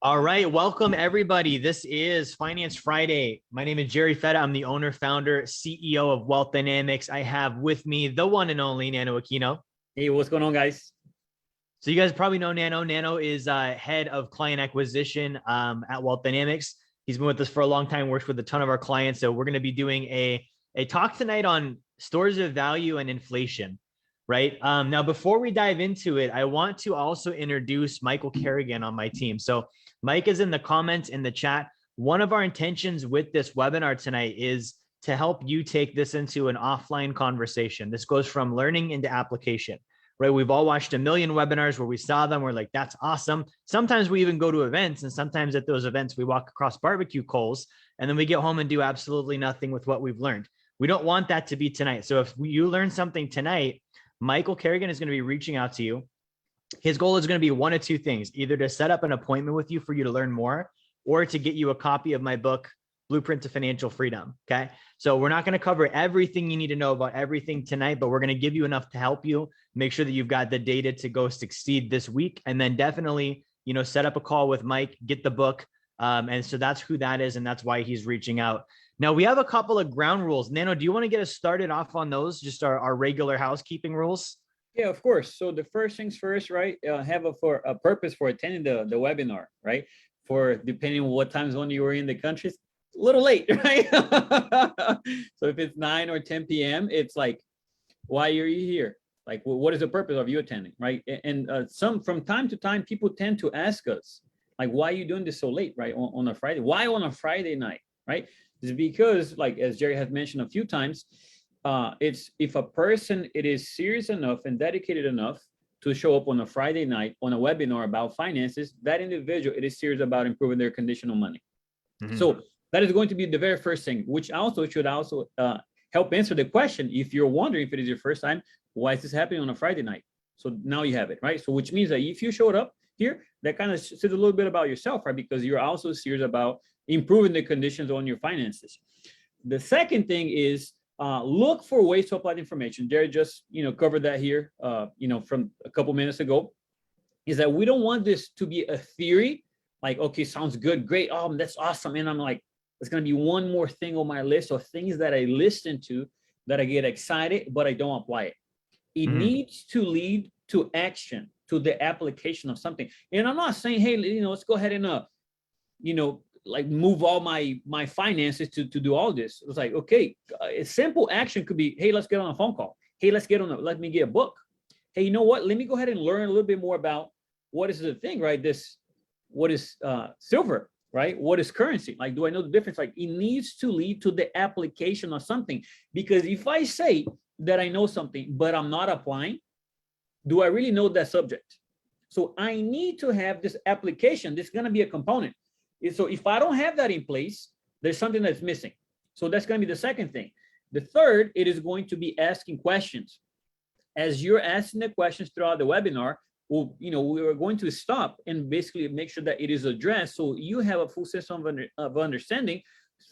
All right, welcome everybody. This is Finance Friday. My name is Jerry Fetta. I'm the owner, founder, CEO of Wealth Dynamics. I have with me the one and only Neno Aquino. Hey, what's going on, guys? So you guys probably know Neno. Neno is head of client acquisition at Wealth Dynamics. He's been with us for a long time, works with a ton of our clients. So we're going to be doing a talk tonight on stores of value and inflation, right? Now, before we dive into it, I want to also introduce Michael Kerrigan on my team. So Mike is in the comments in the chat. One of our intentions with this webinar tonight is to help you take this into an offline conversation. This goes from learning into application, right? We've all watched a million webinars where we saw them. We're like, that's awesome. Sometimes we even go to events, and sometimes at those events, we walk across barbecue coals, and then we get home and do absolutely nothing with what we've learned. We don't want that to be tonight. So if you learn something tonight, Michael Kerrigan is going to be reaching out to you. His goal is going to be one of two things: either to set up an appointment with you for you to learn more, or to get you a copy of my book, Blueprint to Financial Freedom. Okay. So we're not going to cover everything you need to know about everything tonight, but we're going to give you enough to help you make sure that you've got the data to go succeed this week. And then definitely, set up a call with Mike, get the book. And so that's who that is. And that's why he's reaching out. Now we have a couple of ground rules. Nano, do you want to get us started off on those? Just our regular housekeeping rules? Yeah, of course. So the first things first, right? Have a purpose for attending the webinar, right? For depending on what time zone you are in the country, it's a little late, right? So if it's 9 or 10 p.m., it's like, why are you here? Like, what is the purpose of you attending, right? And some from time to time, people tend to ask us, like, why are you doing this so late, right? On a Friday? Why on a Friday night, right? It's because, like, as Jerry has mentioned a few times, it's if a person it is serious enough and dedicated enough to show up on a Friday night on a webinar about finances, that individual it is serious about improving their conditional money. Mm-hmm. So that is going to be the very first thing, which also should also help answer the question if you're wondering if it is your first time, why is this happening on a Friday night? So now you have it, right? So which means that if you showed up here, that kind of says a little bit about yourself, right? Because you're also serious about improving the conditions on your finances. The second thing is look for ways to apply the information. Jerry just, covered that here, from a couple minutes ago, is that we don't want this to be a theory, like, okay, sounds good, great, oh, that's awesome. And I'm like, it's going to be one more thing on my list of things that I listen to that I get excited, but I don't apply it. It needs to lead to action, to the application of something. And I'm not saying, hey, let's go ahead and, like move all my finances to do all this. It was like, okay, a simple action could be, hey, let's get on a phone call. Hey, let me get a book. Hey, you know what? Let me go ahead and learn a little bit more about what is the thing, right? What is silver, right? What is currency? Like, do I know the difference? Like, it needs to lead to the application of something. Because if I say that I know something, but I'm not applying, do I really know that subject? So I need to have this application. This is going to be a component. So if I don't have that in place, there's something that's missing. So that's going to be the second thing. The third, it is going to be asking questions. As you're asking the questions throughout the webinar, we are going to stop and basically make sure that it is addressed so you have a full system of understanding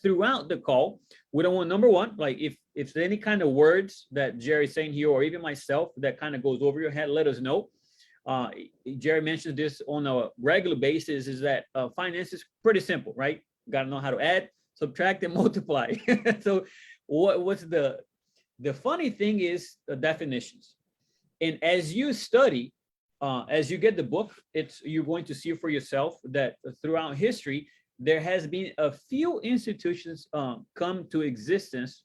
throughout the call. We don't want, number one, like if there's any kind of words that Jerry's saying here or even myself that kind of goes over your head, let us know. Jerry mentions this on a regular basis, is that finance is pretty simple, right? Got to know how to add, subtract, and multiply. So what's the funny thing is the definitions. And as you study, as you get the book, you're going to see for yourself that throughout history, there has been a few institutions come to existence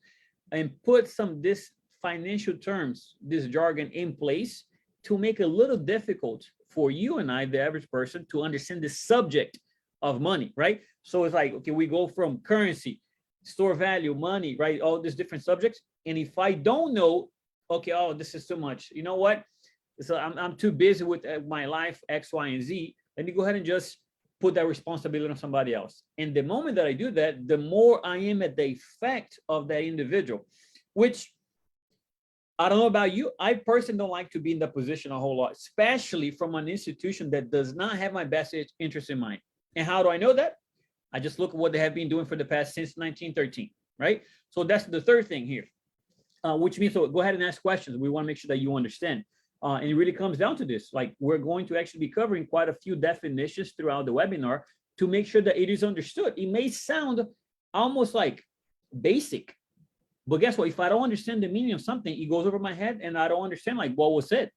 and put this financial terms, this jargon in place to make it a little difficult for you and I, the average person, to understand the subject of money, right? So it's like, okay, we go from currency, store value, money, right? All these different subjects. And if I don't know, okay, oh, this is too much. You know what? So I'm too busy with my life, X, Y, and Z. Let me go ahead and just put that responsibility on somebody else. And the moment that I do that, the more I am at the effect of that individual, which I don't know about you. I personally don't like to be in that position a whole lot, especially from an institution that does not have my best interest in mind. And how do I know that? I just look at what they have been doing for the past since 1913, right? So that's the third thing here, which means, so go ahead and ask questions. We want to make sure that you understand. And it really comes down to this. Like, we're going to actually be covering quite a few definitions throughout the webinar to make sure that it is understood. It may sound almost like basic, but guess what? If I don't understand the meaning of something, it goes over my head and I don't understand like what was said.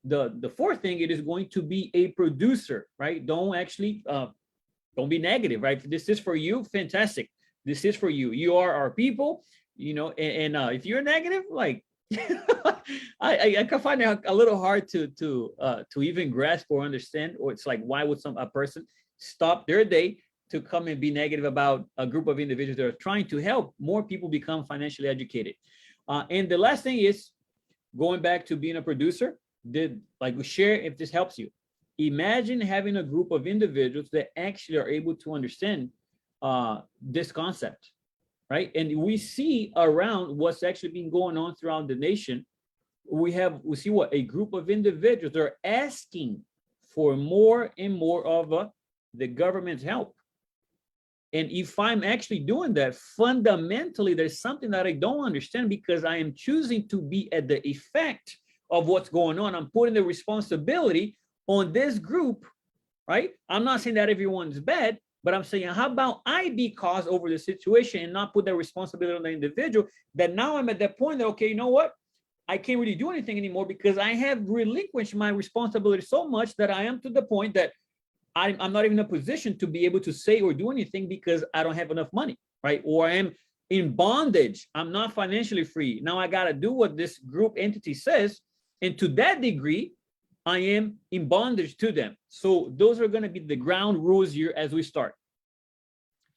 The fourth thing, it is going to be a producer, right? Don't be negative, right? This is for you, fantastic. This is for you. You are our people, and if you're negative, like I can find it a little hard to even grasp or understand, or it's like, why would a person stop their day to come and be negative about a group of individuals that are trying to help more people become financially educated? And the last thing is going back to being a producer. We share if this helps you. Imagine having a group of individuals that actually are able to understand this concept, right? And we see around what's actually been going on throughout the nation. We see what a group of individuals are asking for more and more of the government's help. And if I'm actually doing that, fundamentally, there's something that I don't understand, because I am choosing to be at the effect of what's going on. I'm putting the responsibility on this group, right? I'm not saying that everyone's bad, but I'm saying, how about I be cause over the situation and not put that responsibility on the individual? That now I'm at that point that, okay, you know what? I can't really do anything anymore, because I have relinquished my responsibility so much that I am to the point that I'm not even in a position to be able to say or do anything, because I don't have enough money, right? Or I am in bondage. I'm not financially free. Now I got to do what this group entity says. And to that degree, I am in bondage to them. So those are going to be the ground rules here as we start.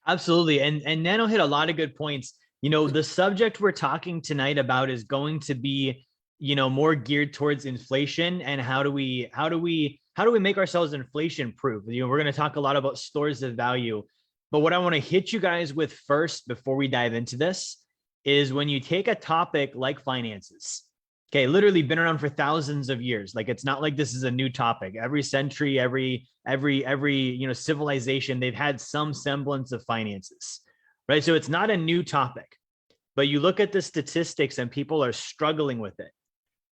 Absolutely. And Neno hit a lot of good points. The subject we're talking tonight about is going to be, more geared towards inflation and how do we make ourselves inflation proof? We're going to talk a lot about stores of value. But what I want to hit you guys with first before we dive into this is, when you take a topic like finances, okay, literally been around for thousands of years. Like, it's not like this is a new topic. Every century, every civilization, they've had some semblance of finances, right? So it's not a new topic, but you look at the statistics and people are struggling with it,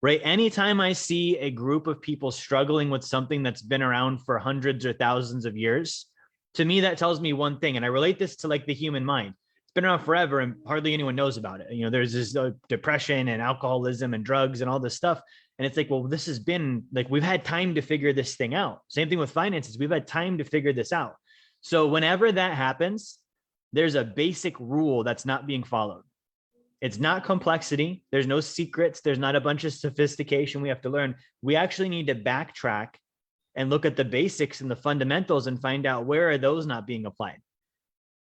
right? Anytime I see a group of people struggling with something that's been around for hundreds or thousands of years, to me, that tells me one thing. And I relate this to like the human mind. Been around forever and hardly anyone knows about it. There's this depression and alcoholism and drugs and all this stuff. And it's like, well, this has been like, we've had time to figure this thing out. Same thing with finances. We've had time to figure this out. So whenever that happens, there's a basic rule that's not being followed. It's not complexity. There's no secrets. There's not a bunch of sophistication we have to learn. We actually need to backtrack and look at the basics and the fundamentals and find out, where are those not being applied?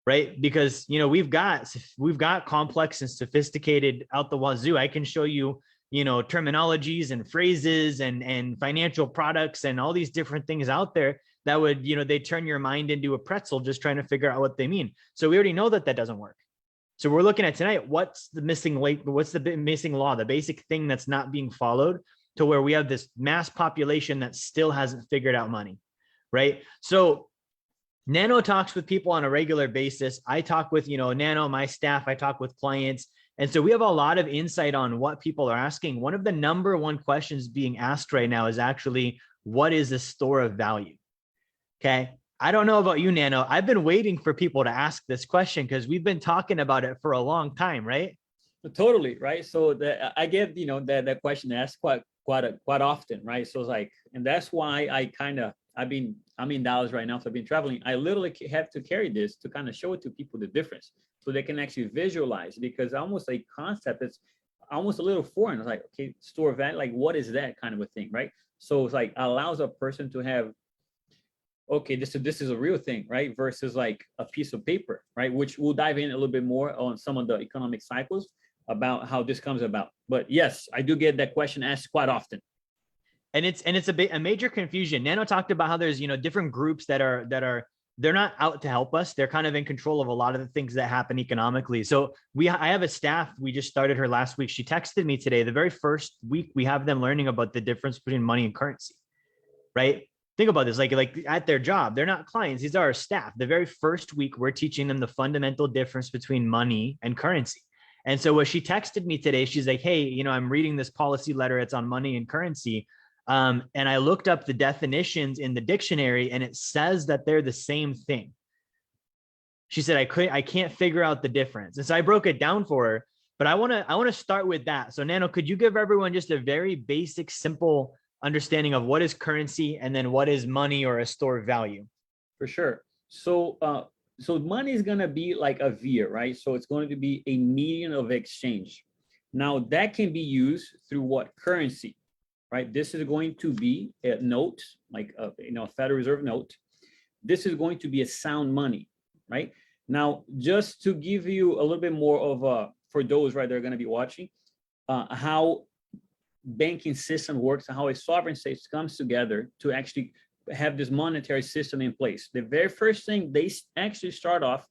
Right? Because, we've got complex and sophisticated out the wazoo. I can show you, terminologies and phrases and financial products and all these different things out there that would, they turn your mind into a pretzel just trying to figure out what they mean. So we already know that doesn't work. So we're looking at tonight, what's the missing law, the basic thing that's not being followed, to where we have this mass population that still hasn't figured out money, right? So Neno talks with people on a regular basis. I talk with, Neno, my staff, I talk with clients. And so we have a lot of insight on what people are asking. One of the number one questions being asked right now is actually, what is a store of value? Okay. I don't know about you, Neno. I've been waiting for people to ask this question, because we've been talking about it for a long time, right? Totally, right? So I get, that question asked quite often, right? So it's like, and that's why I'm in Dallas right now, so I've been traveling. I literally have to carry this to kind of show it to people, the difference, so they can actually visualize, because almost a concept that's almost a little foreign. It's like, okay, store value, like what is that kind of a thing, right? So it's like allows a person to have, okay, this is a real thing, right? Versus like a piece of paper, right? Which we'll dive in a little bit more on some of the economic cycles about how this comes about. But yes, I do get that question asked quite often. And it's a major confusion. Neno talked about how there's, different groups that are they're not out to help us. They're kind of in control of a lot of the things that happen economically. So I have a staff. We just started her last week. She texted me today. The very first week we have them learning about the difference between money and currency, right? Think about this, like at their job, they're not clients. These are our staff. The very first week we're teaching them the fundamental difference between money and currency. And so what she texted me today, she's like, hey, I'm reading this policy letter. It's on money and currency. And I looked up the definitions in the dictionary, and it says that they're the same thing. She said, I can't figure out the difference. And so I broke it down for her, but I want to start with that. So Nano, could you give everyone just a very basic, simple understanding of what is currency and then what is money or a store of value? For sure. So, so money is going to be like a via, right? So it's going to be a medium of exchange. Now that can be used through what currency, right? This is going to be a note, like a Federal Reserve note. This is going to be a sound money, right? Now, just to give you a little bit more of for those, right, that are going to be watching, how banking system works and how a sovereign state comes together to actually have this monetary system in place. The very first thing, they actually start off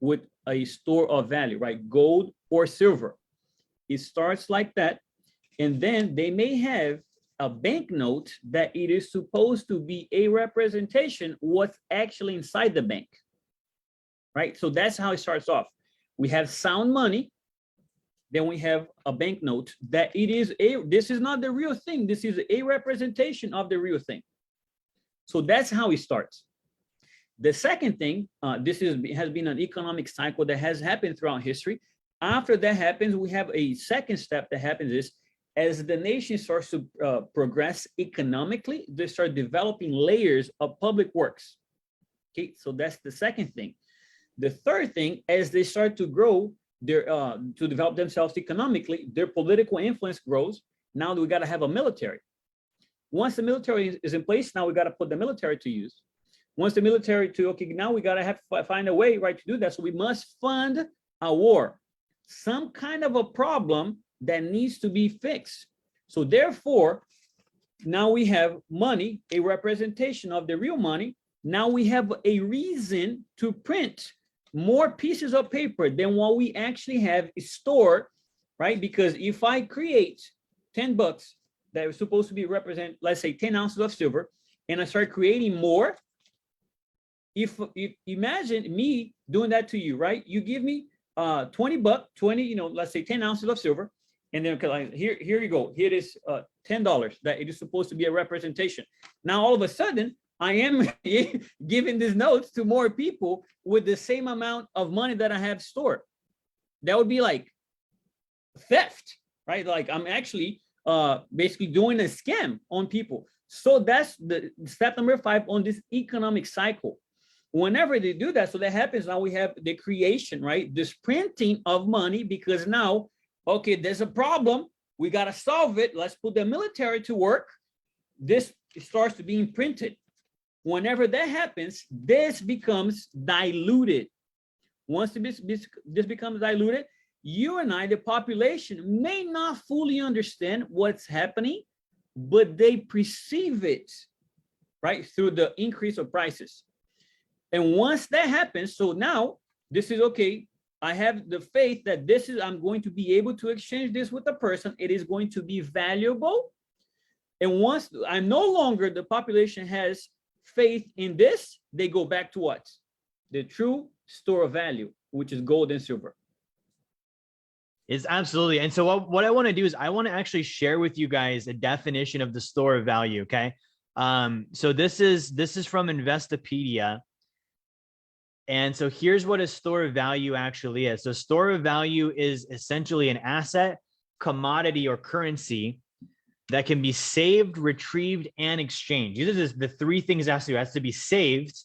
with a store of value, right? Gold or silver. It starts like that. And then they may have a banknote that it is supposed to be a representation what's actually inside the bank, right? So that's how it starts off. We have sound money. Then we have a banknote that this is not the real thing. This is a representation of the real thing. So that's how it starts. The second thing, has been an economic cycle that has happened throughout history. After that happens, we have a second step that happens is, as the nation starts to progress economically, they start developing layers of public works. Okay, so that's the second thing. The third thing, as they start to grow, to develop themselves economically, their political influence grows. Now we got to have a military. Once the military is in place, now we got to put the military to use. Once the military now we got to have to find a way, right, to do that. So we must fund a war, some kind of a problem that needs to be fixed. So therefore, now we have money, a representation of the real money. Now we have a reason to print more pieces of paper than what we actually have stored, right? Because if I create 10 bucks that was supposed to be represent, let's say 10 ounces of silver, and I start creating more, if imagine me doing that to you, right? You give me 20 bucks, let's say 10 ounces of silver, and then here you go. Here it is $10 that it is supposed to be a representation. Now all of a sudden, I am giving these notes to more people with the same amount of money that I have stored. That would be like theft, right? Like I'm actually basically doing a scam on people. So that's the step number 5 on this economic cycle. Whenever they do that, so that happens, now we have the creation, right? This printing of money, because now, okay, there's a problem. We got to solve it. Let's put the military to work. This starts to being printed. Whenever that happens, this becomes diluted. Once this becomes diluted, you and I, the population, may not fully understand what's happening, but they perceive it, right, through the increase of prices. And once that happens, so now this is okay. I have the faith that I'm going to be able to exchange this with a person. It is going to be valuable. And once I'm no longer, the population has faith in this, they go back to what? The true store of value, which is gold and silver. Is absolutely. And so what I want to do is I want to actually share with you guys a definition of the store of value. Okay. So this is from Investopedia. And so here's what a store of value actually is. So store of value is essentially an asset, commodity, or currency that can be saved, retrieved, and exchanged. These are the 3 things it has to do. It has to be saved.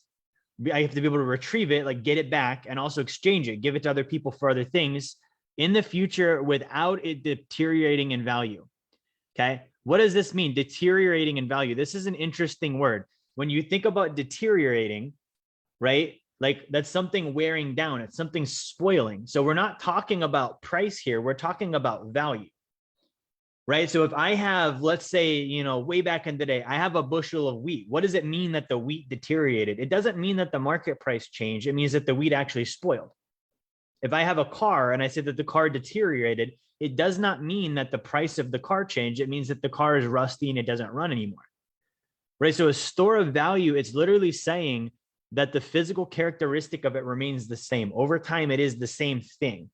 I have to be able to retrieve it, like get it back, and also exchange it, give it to other people for other things in the future without it deteriorating in value. Okay. What does this mean? Deteriorating in value. This is an interesting word. When you think about deteriorating, right? Like that's something wearing down. It's something spoiling. So we're not talking about price here. We're talking about value, right? So if I have, let's say, way back in the day, I have a bushel of wheat. What does it mean that the wheat deteriorated? It doesn't mean that the market price changed. It means that the wheat actually spoiled. If I have a car and I say that the car deteriorated, it does not mean that the price of the car changed. It means that the car is rusty and it doesn't run anymore, right? So a store of value, it's literally saying that the physical characteristic of it remains the same. Over time, it is the same thing.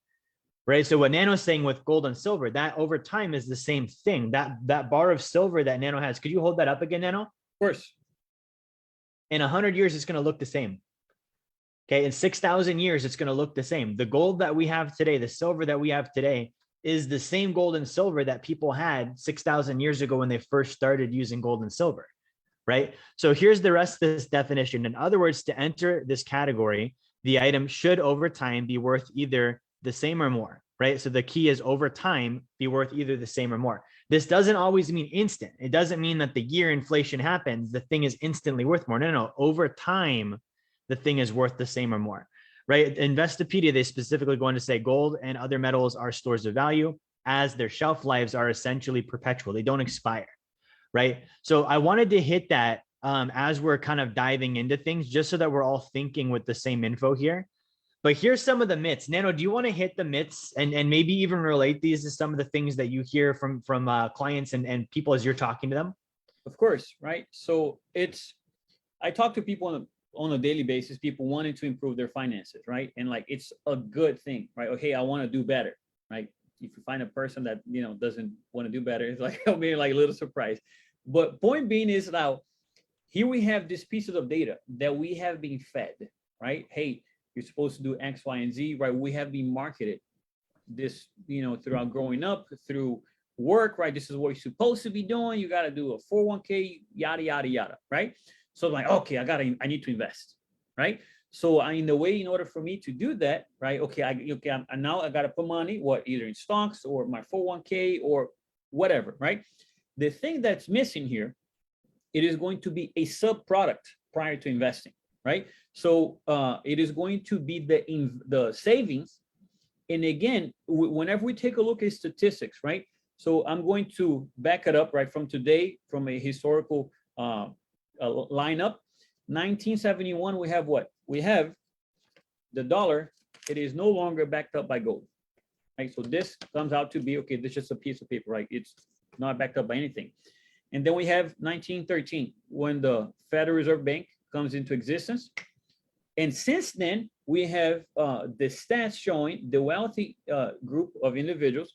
right? So what Nano's saying with gold and silver, that over time is the same thing. That bar of silver that Nano has, could you hold that up again, Nano? Of course. In 100 years, it's going to look the same. Okay, in 6,000 years, it's going to look the same. The gold that we have today, the silver that we have today, is the same gold and silver that people had 6,000 years ago when they first started using gold and silver, right? So here's the rest of this definition. In other words, to enter this category, the item should over time be worth either the same or more, right? So the key is over time be worth either the same or more. This doesn't always mean instant. It doesn't mean that the year inflation happens, the thing is instantly worth more. No. Over time, the thing is worth the same or more, right? Investopedia, they specifically going to say gold and other metals are stores of value as their shelf lives are essentially perpetual. They don't expire, right? So I wanted to hit that as we're kind of diving into things, just so that we're all thinking with the same info here. But here's some of the myths. Nano, do you want to hit the myths and maybe even relate these to some of the things that you hear from clients and people as you're talking to them? Of course, right? So I talk to people on a daily basis, people wanting to improve their finances, right? And like, it's a good thing, right? Okay, I want to do better, right? If you find a person that, doesn't want to do better, it's like, I'll be like a little surprised. But point being is now, here we have these pieces of data that we have been fed, right? Hey, you're supposed to do X, Y, and Z, right? We have been marketed this, throughout growing up, through work, right? This is what you're supposed to be doing. You got to do a 401k, yada, yada, yada, right? So like, okay, I need to invest, right? So in order for me to do that, right? Okay, now I got to put money, either in stocks or my 401k or whatever, right? The thing that's missing here, it is going to be a sub product prior to investing, right? So it is going to be the savings. And again, whenever we take a look at statistics, right? So I'm going to back it up right from today, from a historical lineup. 1971, we have what? We have the dollar. It is no longer backed up by gold, right? So this comes out to be, okay, this is just a piece of paper, right? It's not backed up by anything. And then we have 1913, when the Federal Reserve Bank comes into existence. And since then, we have the stats showing the wealthy group of individuals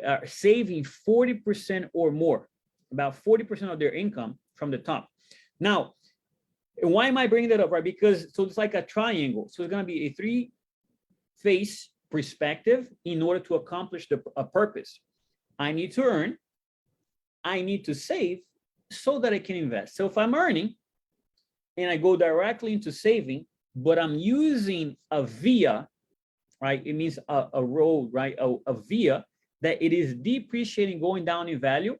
are saving 40% or more, about 40% of their income from the top. Now, why am I bringing that up, right? Because so it's like a triangle. So it's going to be a three-phase perspective in order to accomplish a purpose. I need to earn, I need to save so that I can invest. So if I'm earning and I go directly into saving, but I'm using a via, right? It means a road, right? A via that it is depreciating, going down in value.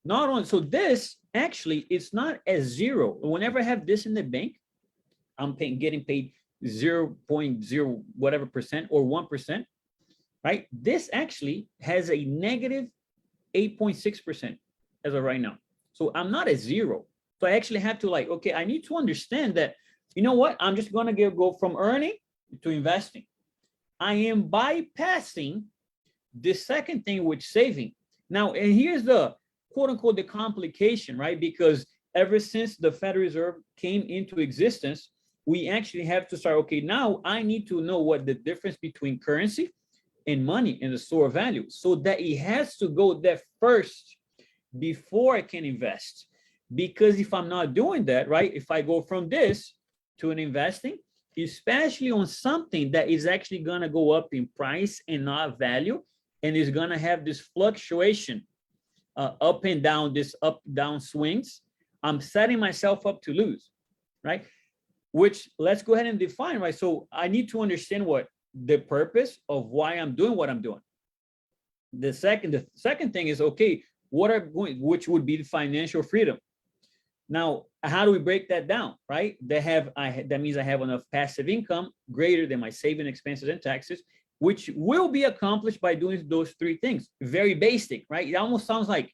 Not only, so this actually, it's not as zero. Whenever I have this in the bank, I'm getting paid 0.0 whatever percent or 1%, right? This actually has a negative 8.6% as of right now. So I'm not at zero. So I actually have to okay, I need to understand that, you know what? I'm just going to go from earning to investing. I am bypassing the second thing, which saving. Now, and here's the quote unquote, the complication, right? Because ever since the Federal Reserve came into existence, we actually have to start, okay, now I need to know what the difference between currency and money and the store of value, so that it has to go there first before I can invest. Because if I'm not doing that, right, if I go from this to an investing, especially on something that is actually going to go up in price and not value, and is going to have this fluctuation up and down, this up down swings, I'm setting myself up to lose, right? Which, let's go ahead and define, right? So I need to understand what the purpose of why I'm doing what I'm doing. The second thing is, okay, which would be the financial freedom. Now, how do we break that down, right? That means I have enough passive income greater than my saving, expenses, and taxes, which will be accomplished by doing those three things. Very basic, right? It almost sounds like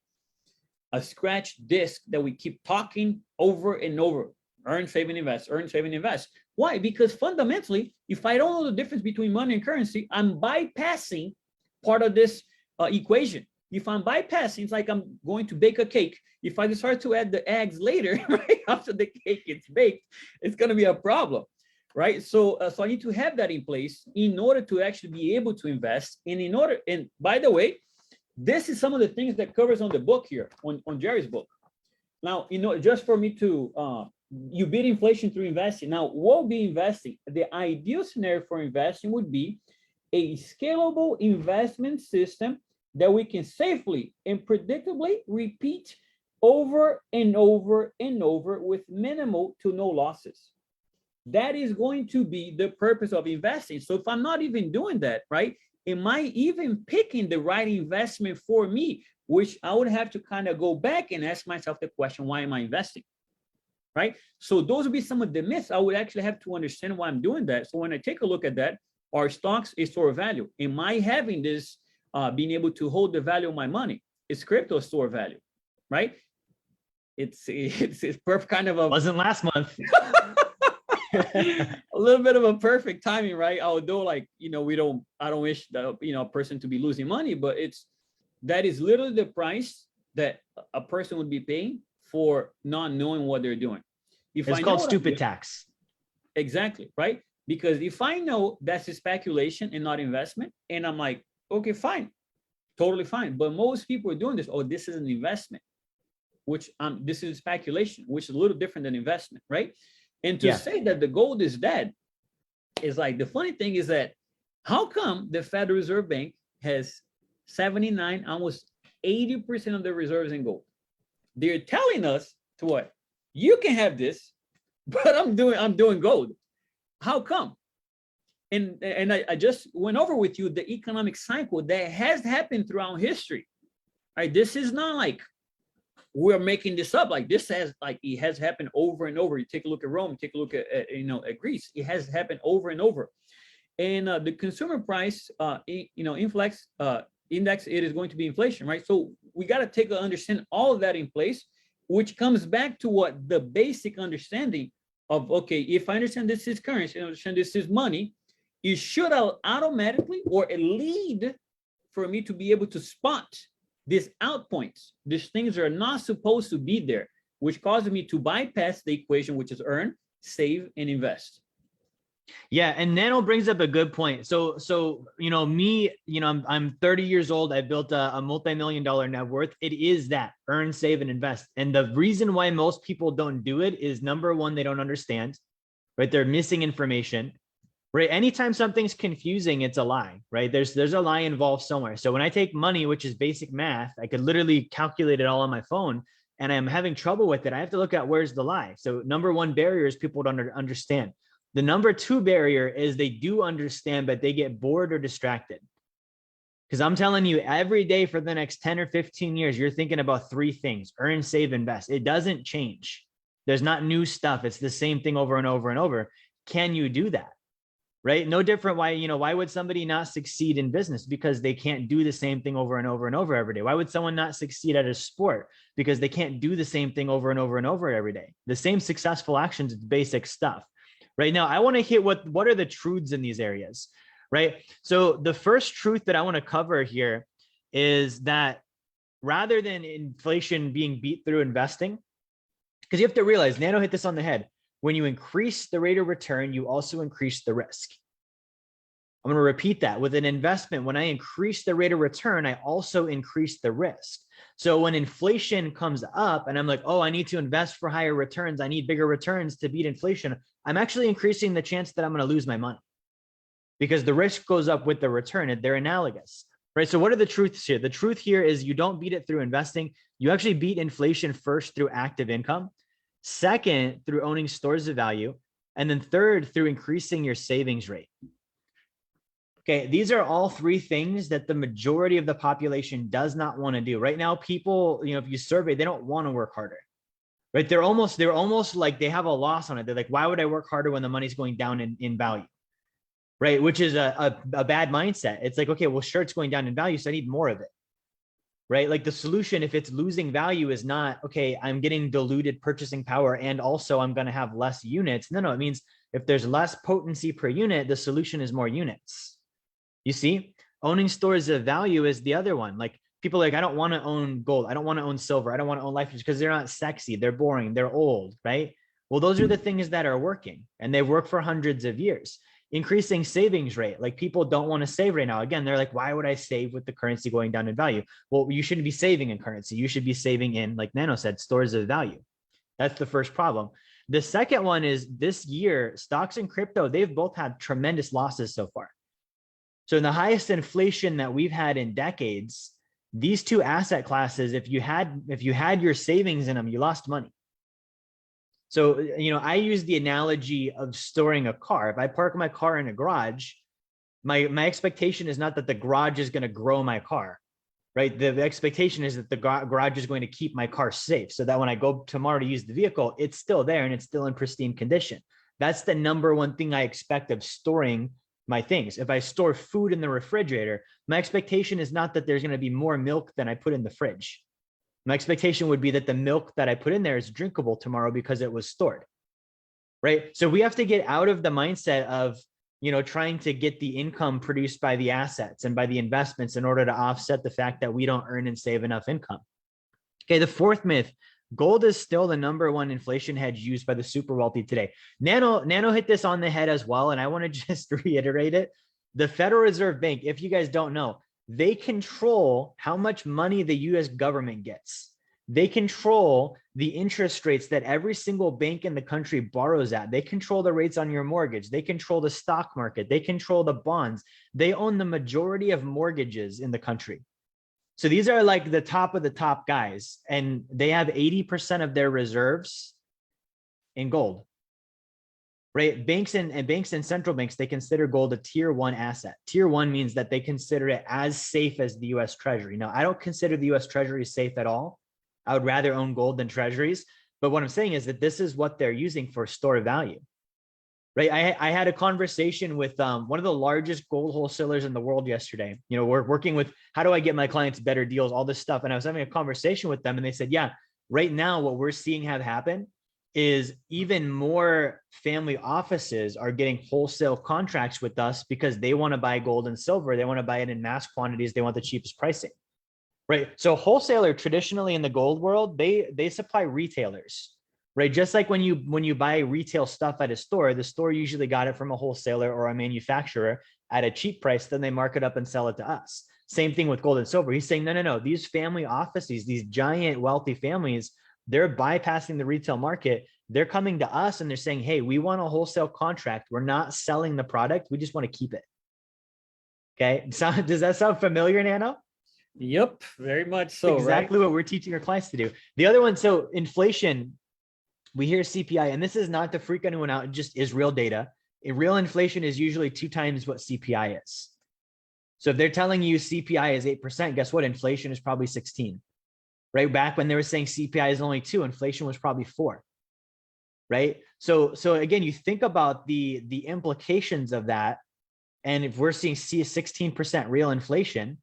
a scratch disc that we keep talking over and over. Earn, save, and invest, earn, save, and invest. Why? Because fundamentally, if I don't know the difference between money and currency, I'm bypassing part of this equation. If I'm bypassing, it's like I'm going to bake a cake. If I decide to add the eggs later, right after the cake is baked, it's going to be a problem. right? So I need to have that in place in order to actually be able to invest. And by the way, this is some of the things that covers on the book here, on Jerry's book. Now, just for me to, you beat inflation through investing. Now, what would be investing? The ideal scenario for investing would be a scalable investment system that we can safely and predictably repeat over and over and over with minimal to no losses. That is going to be the purpose of investing. So if I'm not even doing that, right, am I even picking the right investment for me? Which I would have to kind of go back and ask myself the question, why am I investing? Right? So those would be some of the myths. I would actually have to understand why I'm doing that. So when I take a look at that, are stocks a store of value? Am I having this, being able to hold the value of my money? Is crypto a store of value? Right? It's perfect kind of a... Wasn't last month. A little bit of a perfect timing, right? Although, like, I don't wish the, a person to be losing money, but that is literally the price that a person would be paying for not knowing what they're doing. It's called stupid tax. Exactly, right? Because if I know that's a speculation and not investment, and I'm like, okay, fine, totally fine. But most people are doing this. Oh, this is an investment, which this is speculation, which is a little different than investment, right? And to say that the gold is dead is like, the funny thing is that how come the Federal Reserve Bank has 79, almost 80% of the reserves in gold? They're telling us to what? You can have this, but I'm doing gold. How come? And I just went over with you the economic cycle that has happened throughout history. Right? This is not like we're making this up. Like, this it has happened over and over. You take a look at Rome, take a look at Greece. It has happened over and over. And the consumer price index, it is going to be inflation, right? So we got to understand all of that in place, which comes back to what the basic understanding of, okay, if I understand this is currency, I understand this is money, it should automatically or a lead for me to be able to spot these out points, these things are not supposed to be there, which causes me to bypass the equation, which is earn, save, and invest. Yeah, and Nano brings up a good point. So me, I'm 30 years old. I built a multi-million-dollar net worth. It is that earn, save, and invest. And the reason why most people don't do it is, number one, they don't understand, right? They're missing information, right? Anytime something's confusing, it's a lie, right? There's a lie involved somewhere. So when I take money, which is basic math, I could literally calculate it all on my phone, and I'm having trouble with it. I have to look at where's the lie. So number one barrier is people don't understand. The number two barrier is they do understand, but they get bored or distracted. Because I'm telling you, every day for the next 10 or 15 years, you're thinking about three things: earn, save, invest. It doesn't change. There's not new stuff. It's the same thing over and over and over. Can you do that? Right? No different. Why would somebody not succeed in business? Because they can't do the same thing over and over and over every day. Why would someone not succeed at a sport? Because they can't do the same thing over and over and over every day. The same successful actions, it's basic stuff. Right now, I want to hit what are the truths in these areas, right? So the first truth that I want to cover here is that rather than inflation being beat through investing, because you have to realize, Nano hit this on the head, when you increase the rate of return, you also increase the risk. I'm going to repeat that. With an investment, when I increase the rate of return, I also increase the risk. So when inflation comes up and I'm like, oh, I need to invest for higher returns, I need bigger returns to beat inflation, I'm actually increasing the chance that I'm going to lose my money, because the risk goes up with the return. They're analogous, right? So what are the truths here? The truth here is you don't beat it through investing. You actually beat inflation first through active income, second through owning stores of value, and then third through increasing your savings rate. Okay, these are all three things that the majority of the population does not want to do. Right now, people, if you survey, they don't want to work harder, right? They're almost like they have a loss on it. They're like, why would I work harder when the money's going down in value, right? Which is a bad mindset. It's like, okay, well, sure, it's going down in value, so I need more of it, right? Like the solution, if it's losing value, is not, okay, I'm getting diluted purchasing power and also I'm going to have less units. No, it means if there's less potency per unit, the solution is more units. You see, owning stores of value is the other one. Like people are like, I don't want to own gold. I don't want to own silver. I don't want to own life because they're not sexy. They're boring. They're old, right? Well, those are the things that are working, and they've worked for hundreds of years. Increasing savings rate, like people don't want to save right now. Again, they're like, why would I save with the currency going down in value? Well, you shouldn't be saving in currency. You should be saving in, like Neno said, stores of value. That's the first problem. The second one is this year, stocks and crypto, they've both had tremendous losses so far. So in the highest inflation that we've had in decades, these two asset classes, if you had your savings in them, you lost money. So, I use the analogy of storing a car. If I park my car in a garage, my expectation is not that the garage is going to grow my car, right? The expectation is that the garage is going to keep my car safe so that when I go tomorrow to use the vehicle, it's still there and it's still in pristine condition. That's the number one thing I expect of storing my things. If I store food in the refrigerator, my expectation is not that there's going to be more milk than I put in the fridge. My expectation would be that the milk that I put in there is drinkable tomorrow because it was stored, right? So we have to get out of the mindset of, trying to get the income produced by the assets and by the investments in order to offset the fact that we don't earn and save enough income. Okay, the fourth myth, gold is still the number one inflation hedge used by the super wealthy today. Nano hit this on the head as well, and I want to just reiterate it. The Federal Reserve Bank, if you guys don't know, they control how much money the US government gets. They control the interest rates that every single bank in the country borrows at. They control the rates on your mortgage. They control the stock market. They control the bonds. They own the majority of mortgages in the country. So these are like the top of the top guys, and they have 80% of their reserves in gold. Right? Banks and central banks, they consider gold a tier 1 asset. Tier 1 means that they consider it as safe as the US Treasury. Now, I don't consider the US Treasury safe at all. I would rather own gold than treasuries. But what I'm saying is that this is what they're using for store of value. Right? I had a conversation with one of the largest gold wholesalers in the world yesterday. We're working with how do I get my clients better deals, all this stuff. And I was having a conversation with them, and they said, yeah, right now what we're seeing have happen is even more family offices are getting wholesale contracts with us because they want to buy gold and silver. They want to buy it in mass quantities. They want the cheapest pricing, right? So wholesaler traditionally in the gold world, they supply retailers, right? Just like when you buy retail stuff at a store, the store usually got it from a wholesaler or a manufacturer at a cheap price, then they mark it up and sell it to us. Same thing with gold and silver. He's saying, no. These family offices, these giant wealthy families, they're bypassing the retail market. They're coming to us and they're saying, hey, we want a wholesale contract. We're not selling the product. We just want to keep it. Okay. So does that sound familiar, Nano? Yep, very much so. Exactly right? What we're teaching our clients to do. The other one, so inflation, we hear CPI, and this is not to freak anyone out. It just is real data. Real inflation is usually 2 times what CPI is. So if they're telling you CPI is 8%, guess what? Inflation is probably 16. Right? Back when they were saying CPI is only 2, inflation was probably 4. Right? So again, you think about the implications of that. And if we're seeing 16% real inflation,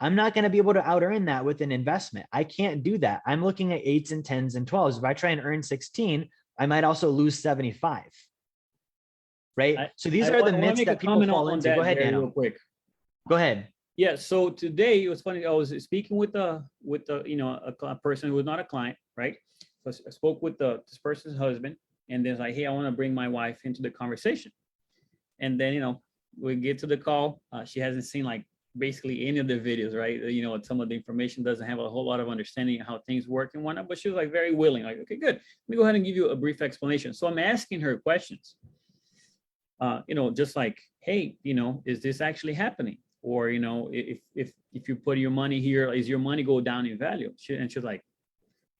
I'm not going to be able to out earn that with an investment. I can't do that. I'm looking at 8s and 10s and 12s. If I try and earn 16, I might also lose 75. Right? So these are the myths that people fall into. Go ahead, Nano. Real quick. Go ahead. Yeah. So today it was funny. I was speaking with a person who was not a client, right? So I spoke with this person's husband, and then like, hey, I want to bring my wife into the conversation. And then we get to the call. She hasn't seen like basically any of the videos, right? Some of the information doesn't have a whole lot of understanding of how things work and whatnot. But she was like very willing. Like, okay, good. Let me go ahead and give you a brief explanation. So I'm asking her questions. Just like, hey, is this actually happening? Or, if you put your money here, is your money go down in value? And she's like,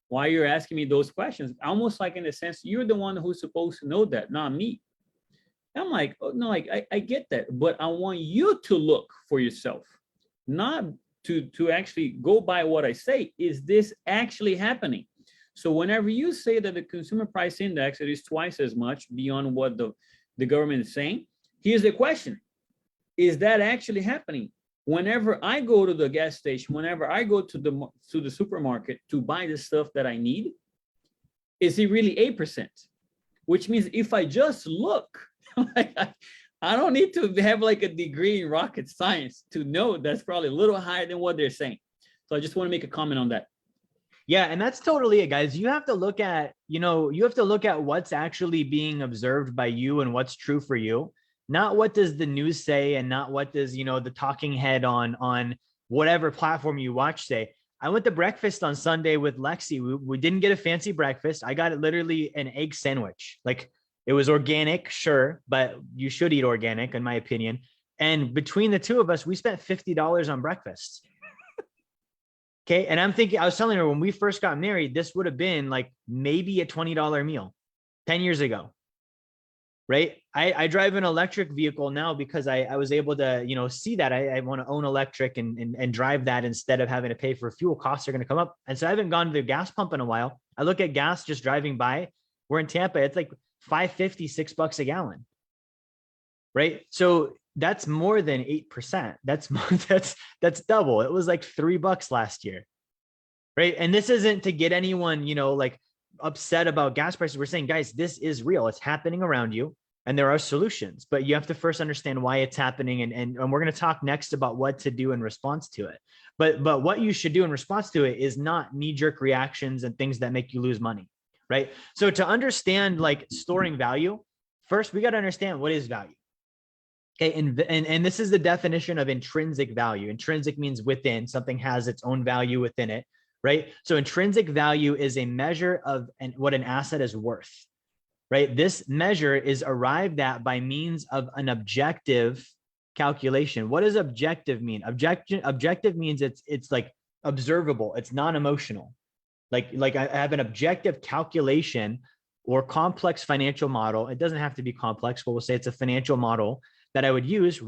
why are you asking me those questions? Almost like in a sense, you're the one who's supposed to know that, not me. And I'm like, oh, no, like I get that, but I want you to look for yourself, not to actually go by what I say. Is this actually happening? So whenever you say that the consumer price index, it is twice as much beyond what the government is saying, here's the question. Is that actually happening? Whenever I go to the gas station, whenever I go to the supermarket to buy the stuff that I need, is it really 8%? Which means if I just look, I don't need to have like a degree in rocket science to know that's probably a little higher than what they're saying. So I just want to make a comment on that. Yeah, and that's totally it, guys. You have to look at, you have to look at what's actually being observed by you and what's true for you. Not what does the news say, and not what does, the talking head on whatever platform you watch say. I went to breakfast on Sunday with Lexi. We didn't get a fancy breakfast. I got literally an egg sandwich. Like, it was organic, sure, but you should eat organic, in my opinion. And between the two of us, we spent $50 on breakfast. Okay. And I'm thinking, I was telling her when we first got married, this would have been like maybe a $20 meal 10 years ago. Right. I drive an electric vehicle now because I was able to, see that I want to own electric and drive that instead of having to pay for fuel. Costs are going to come up. And so I haven't gone to the gas pump in a while. I look at gas just driving by. We're in Tampa. It's like $5.50, $6 a gallon. Right. So that's more than 8%. That's double. It was like $3 last year. Right. And this isn't to get anyone, like upset about gas prices. We're saying, guys, this is real. It's happening around you and there are solutions, but you have to first understand why it's happening. And we're going to talk next about what to do in response to it. But what you should do in response to it is not knee-jerk reactions and things that make you lose money. Right. So to understand like storing value, first, we got to understand what is value. Okay. And this is the definition of intrinsic value. Intrinsic means within, something has its own value within it. Right. So intrinsic value is a measure of what an asset is worth. Right. This measure is arrived at by means of an objective calculation. What does objective mean? Objective means it's like observable. It's non-emotional. Like I have an objective calculation or complex financial model. It doesn't have to be complex, but we'll say it's a financial model that I would use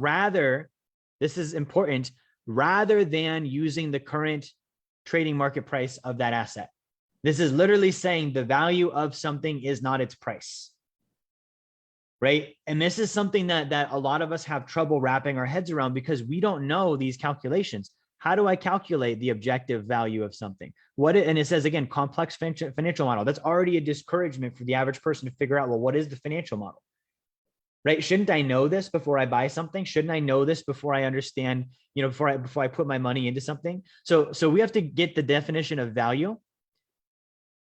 this is important, rather than using the current trading market price of that asset. This is literally saying the value of something is not its price. Right. And this is something that a lot of us have trouble wrapping our heads around because we don't know these calculations. How do I calculate the objective value of something? And it says, again, complex financial model. That's already a discouragement for the average person to figure out, well, what is the financial model? Right? Shouldn't I know this before I buy something? Shouldn't I know this before I understand, before I put my money into something? So we have to get the definition of value.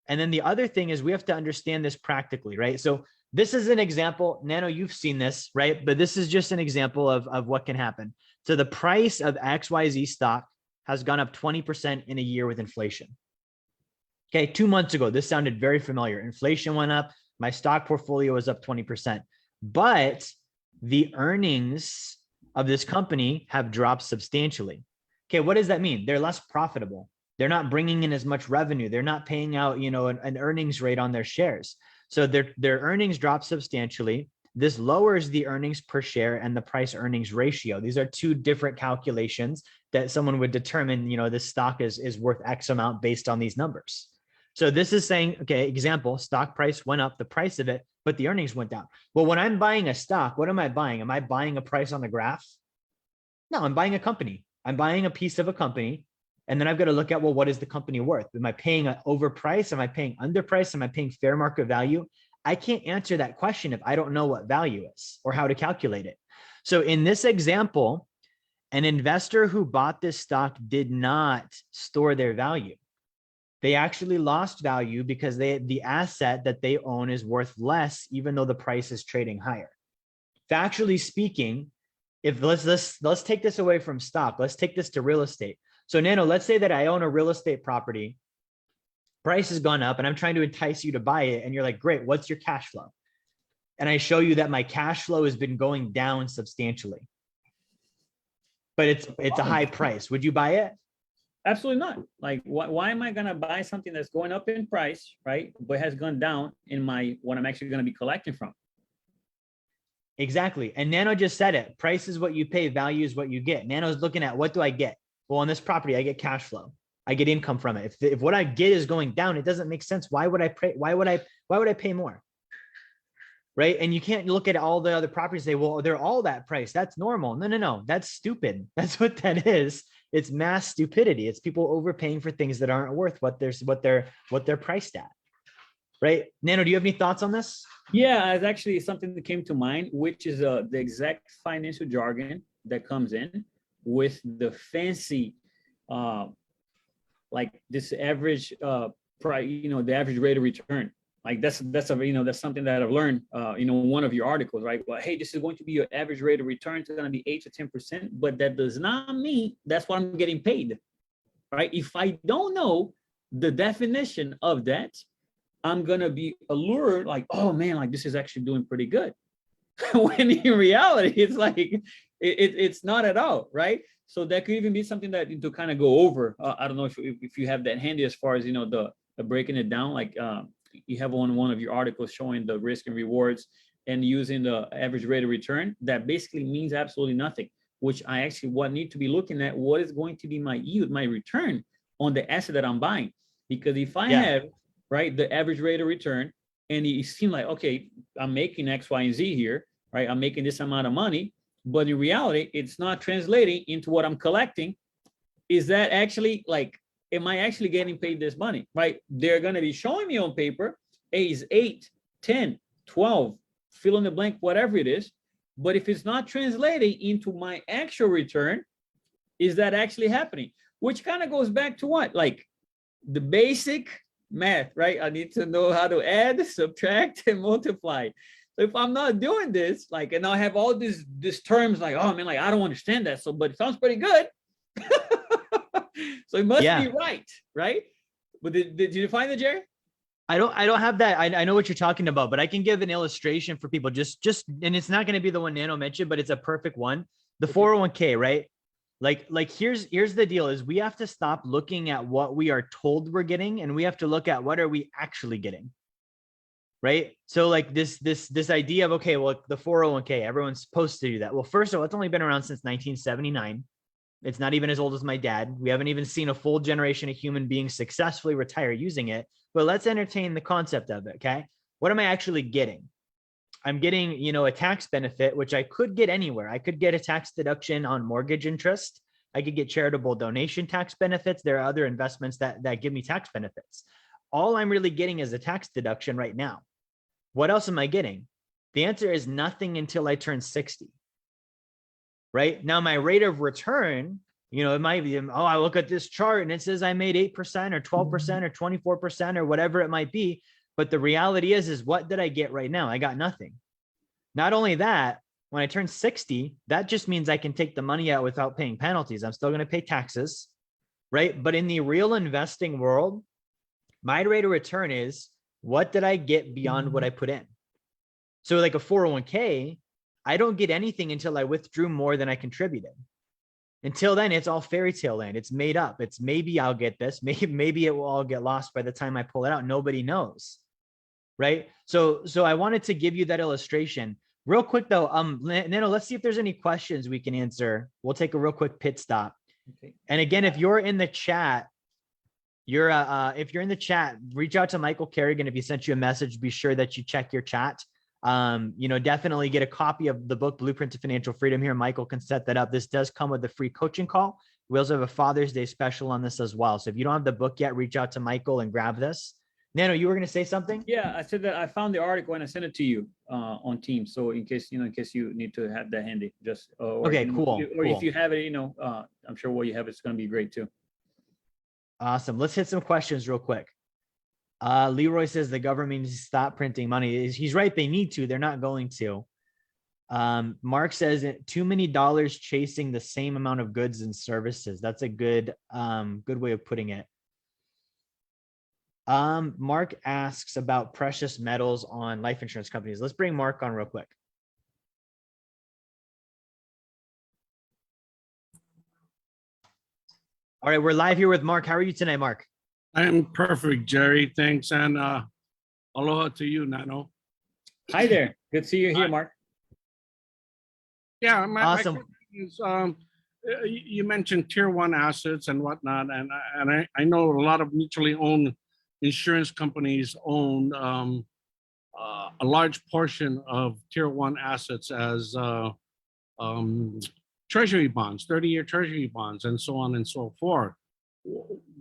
And then the other thing is we have to understand this practically, right? So this is an example. Nano, you've seen this, right? But this is just an example of what can happen. So the price of XYZ stock has gone up 20% in a year with inflation. Okay, 2 months ago, this sounded very familiar. Inflation went up. My stock portfolio was up 20%. But the earnings of this company have dropped substantially. Okay, what does that mean? They're less profitable. They're not bringing in as much revenue. They're not paying out, an earnings rate on their shares. So their earnings drop substantially. This lowers the earnings per share and the price earnings ratio. These are two different calculations that someone would determine, this stock is worth X amount based on these numbers. So this is saying, okay, example, stock price went up, the price of it, but the earnings went down. Well, when I'm buying a stock, what am I buying? Am I buying a price on the graph? No, I'm buying a company. I'm buying a piece of a company. And then I've got to look at, well, what is the company worth? Am I paying an overprice? Am I paying underprice? Am I paying fair market value? I can't answer that question if I don't know what value is or how to calculate it. So in this example, an investor who bought this stock did not store their value. They actually lost value because the asset that they own is worth less, even though the price is trading higher. Factually speaking, if let's take this away from stock, let's take this to real estate. So Nano, let's say that I own a real estate property, price has gone up and I'm trying to entice you to buy it. And you're like, great, what's your cash flow? And I show you that my cash flow has been going down substantially, but it's a high price. Would you buy it? Absolutely not. Like, why am I going to buy something that's going up in price, right? But has gone down in what I'm actually going to be collecting from. Exactly. And Nano just said it. Price is what you pay. Value is what you get. Nano's looking at, what do I get? Well, on this property, I get cash flow. I get income from it. If what I get is going down, it doesn't make sense. Why would I pay more? Right. And you can't look at all the other properties and say, well, they're all that price. That's normal. No. That's stupid. That's what that is. It's mass stupidity. It's people overpaying for things that aren't worth what they're priced at. Right. Nano, do you have any thoughts on this? Yeah, it's actually something that came to mind, which is the exact financial jargon that comes in with the fancy like this average price, the average rate of return. Like that's that's something that I've learned, one of your articles, right? Well, hey, this is going to be your average rate of return. It's going to be 8 to 10%, but that does not mean that's what I'm getting paid, right? If I don't know the definition of that, I'm going to be allured like, oh man, like this is actually doing pretty good. When in reality, it's like, it's not at all, right? So that could even be something that to kind of go over. I don't know if you have that handy as far as, the breaking it down, like you have on one of your articles showing the risk and rewards and using the average rate of return. That basically means absolutely nothing, which I actually need to be looking at what is going to be my yield, my return on the asset that I'm buying. Because if I have, right, the average rate of return, and it seems like, okay, I'm making X, Y, and Z here, right? I'm making this amount of money, but in reality, it's not translating into what I'm collecting. Is that actually like, am I actually getting paid this money, right? They're going to be showing me on paper, hey, is 8, 10, 12, fill in the blank, whatever it is. But if it's not translating into my actual return, is that actually happening? Which kind of goes back to what? Like the basic math, right? I need to know how to add, subtract, and multiply. So if I'm not doing this, like, and I have all these terms like, oh man, like I don't understand that. So, but it sounds pretty good. So it must be right? But did you find it, Jerry? I don't have that. I know what you're talking about, but I can give an illustration for people just, and it's not going to be the one Nano mentioned, but it's a perfect one. The 401k, right? Like here's the deal is we have to stop looking at what we are told we're getting, and we have to look at what are we actually getting. Right. So like this idea of, okay, well, the 401k, everyone's supposed to do that. Well, first of all, it's only been around since 1979. It's not even as old as my dad. We haven't even seen a full generation of human beings successfully retire using it, but let's entertain the concept of it. Okay. What am I actually getting? I'm getting, a tax benefit, which I could get anywhere. I could get a tax deduction on mortgage interest. I could get charitable donation tax benefits. There are other investments that give me tax benefits. All I'm really getting is a tax deduction right now. What else am I getting? The answer is nothing until I turn 60. Right now, my rate of return, it might be, oh, I look at this chart and it says I made 8% or 12% or 24% or whatever it might be. But the reality is what did I get right now? I got nothing. Not only that, when I turn 60, that just means I can take the money out without paying penalties. I'm still going to pay taxes, right? But in the real investing world, my rate of return is what did I get beyond what I put in? So like a 401k, I don't get anything until I withdrew more than I contributed. Until then, it's all fairy tale land. It's made up. It's maybe I'll get this. Maybe it will all get lost by the time I pull it out. Nobody knows. Right. So I wanted to give you that illustration real quick though. Neno, let's see if there's any questions we can answer. We'll take a real quick pit stop. Okay. And again, if you're in the chat, if you're in the chat, reach out to Michael Kerrigan. If he sent you a message, be sure that you check your chat. Definitely get a copy of the book, Blueprint to Financial Freedom here. Michael can set that up. This does come with a free coaching call. We also have a Father's Day special on this as well. So if you don't have the book yet, reach out to Michael and grab this. Nano, you were going to say something? Yeah, I said that I found the article and I sent it to you on Teams. So in case you need to have that handy, just okay, cool. If you have it, I'm sure what you have is going to be great too. Awesome. Let's hit some questions real quick. Leroy says the government needs to stop printing money. He's right. They need to. They're not going to. Mark says too many dollars chasing the same amount of goods and services. That's a good way of putting it. Mark asks about precious metals on life insurance companies. Let's bring Mark on real quick. All right, we're live here with Mark. How are you tonight, Mark? I'm perfect, Jerry. Thanks, and aloha to you, Nano. Hi there. Good to see you here, Mark. Yeah, awesome. My question is, you mentioned tier one assets and whatnot, and I know a lot of mutually owned insurance companies own a large portion of tier one assets as treasury bonds, 30-year treasury bonds, and so on and so forth.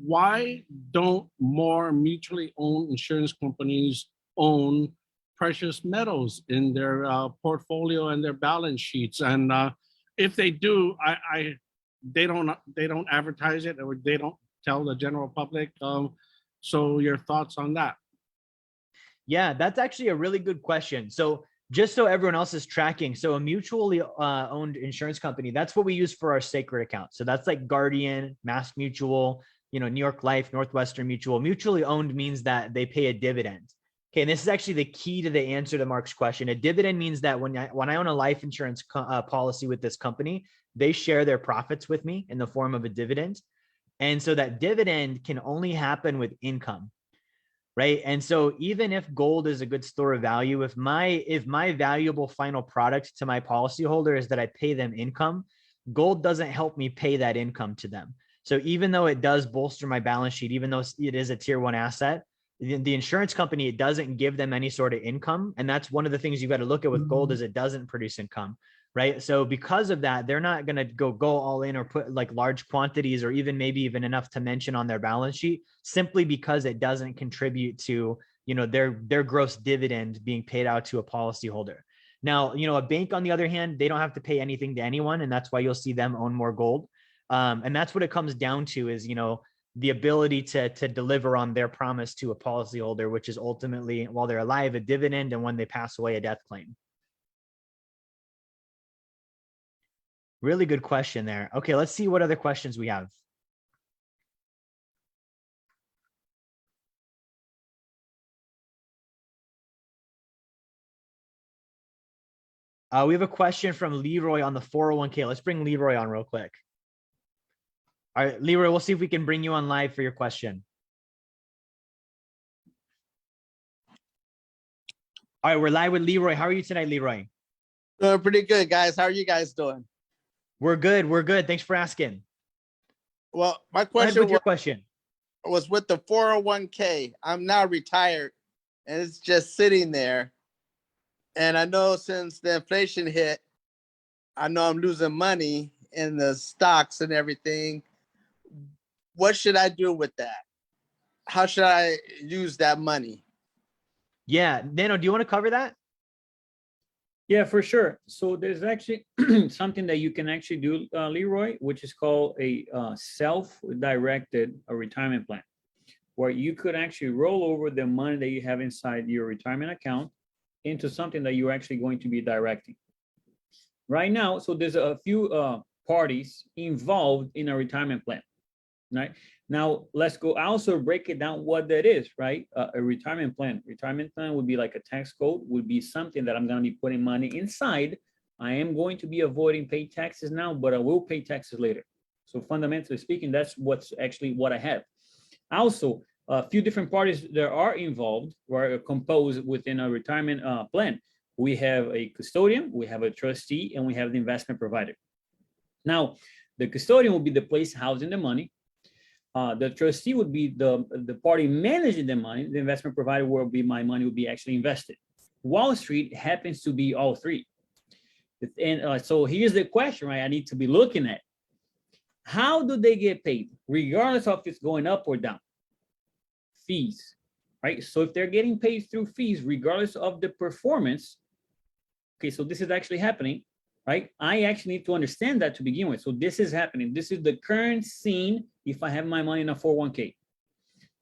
Why don't more mutually owned insurance companies own precious metals in their portfolio and their balance sheets? And if they do, they don't advertise it, or they don't tell the general public? So your thoughts on that? Yeah, that's actually a really good question. So just so everyone else is tracking, so a mutually owned insurance company, that's what we use for our sacred account. So that's like Guardian, Mass Mutual, New York Life, Northwestern Mutual. Mutually owned means that they pay a dividend. Okay, and this is actually the key to the answer to Mark's question. A dividend means that when I own a life insurance policy with this company, they share their profits with me in the form of a dividend. And so that dividend can only happen with income, right? And so even if gold is a good store of value, if my valuable final product to my policyholder is that I pay them income, gold doesn't help me pay that income to them. So even though it does bolster my balance sheet, even though it is a tier 1 asset, the insurance company, it doesn't give them any sort of income. And that's one of the things you got to look at with gold, is it doesn't produce income, right? So because of that, they're not going to go all in or put like large quantities or maybe even enough to mention on their balance sheet, simply because it doesn't contribute to, their gross dividend being paid out to a policyholder. Now, a bank, on the other hand, they don't have to pay anything to anyone. And that's why you'll see them own more gold. And that's what it comes down to, is, the ability to deliver on their promise to a policyholder, which is ultimately, while they're alive, a dividend, and when they pass away, a death claim. Really good question there. Okay, let's see what other questions we have. We have a question from Leroy on the 401k. Let's bring Leroy on real quick. All right, Leroy, we'll see if we can bring you on live for your question. All right, we're live with Leroy. How are you tonight, Leroy? Doing pretty good, guys. How are you guys doing? We're good. We're good. Thanks for asking. Well, my Go ahead question with your question. was with the 401k. I'm now retired and it's just sitting there. And I know since the inflation hit, I know I'm losing money in the stocks and everything. What should I do with that? How should I use that money? Yeah, Neno, do you want to cover that? Yeah, for sure. So there's actually something that you can actually do, Leroy, which is called a self-directed retirement plan, where you could actually roll over the money that you have inside your retirement account into something that you're actually going to be directing. Right now, so there's a few parties involved in a retirement plan, right? Now, let's go also break it down what that is, right? A retirement plan. Retirement plan would be like a tax code, would be something that I'm going to be putting money inside. I am going to be avoiding paying taxes now, but I will pay taxes later. So fundamentally speaking, that's what's actually what I have. Also, a few different parties that are involved or composed within a retirement plan. We have a custodian, we have a trustee, and we have the investment provider. Now, the custodian will be the place housing the money. The trustee would be the party managing the money. The investment provider will be my money will be actually invested. Wall Street happens to be all three. And so here's the question, right? I need to be looking at. How do they get paid? Regardless of if it's going up or down. Fees, right? So if they're getting paid through fees, regardless of the performance, okay, so this is actually happening, right? I actually need to understand that to begin with. So this is happening. This is the current scene if I have my money in a 401k.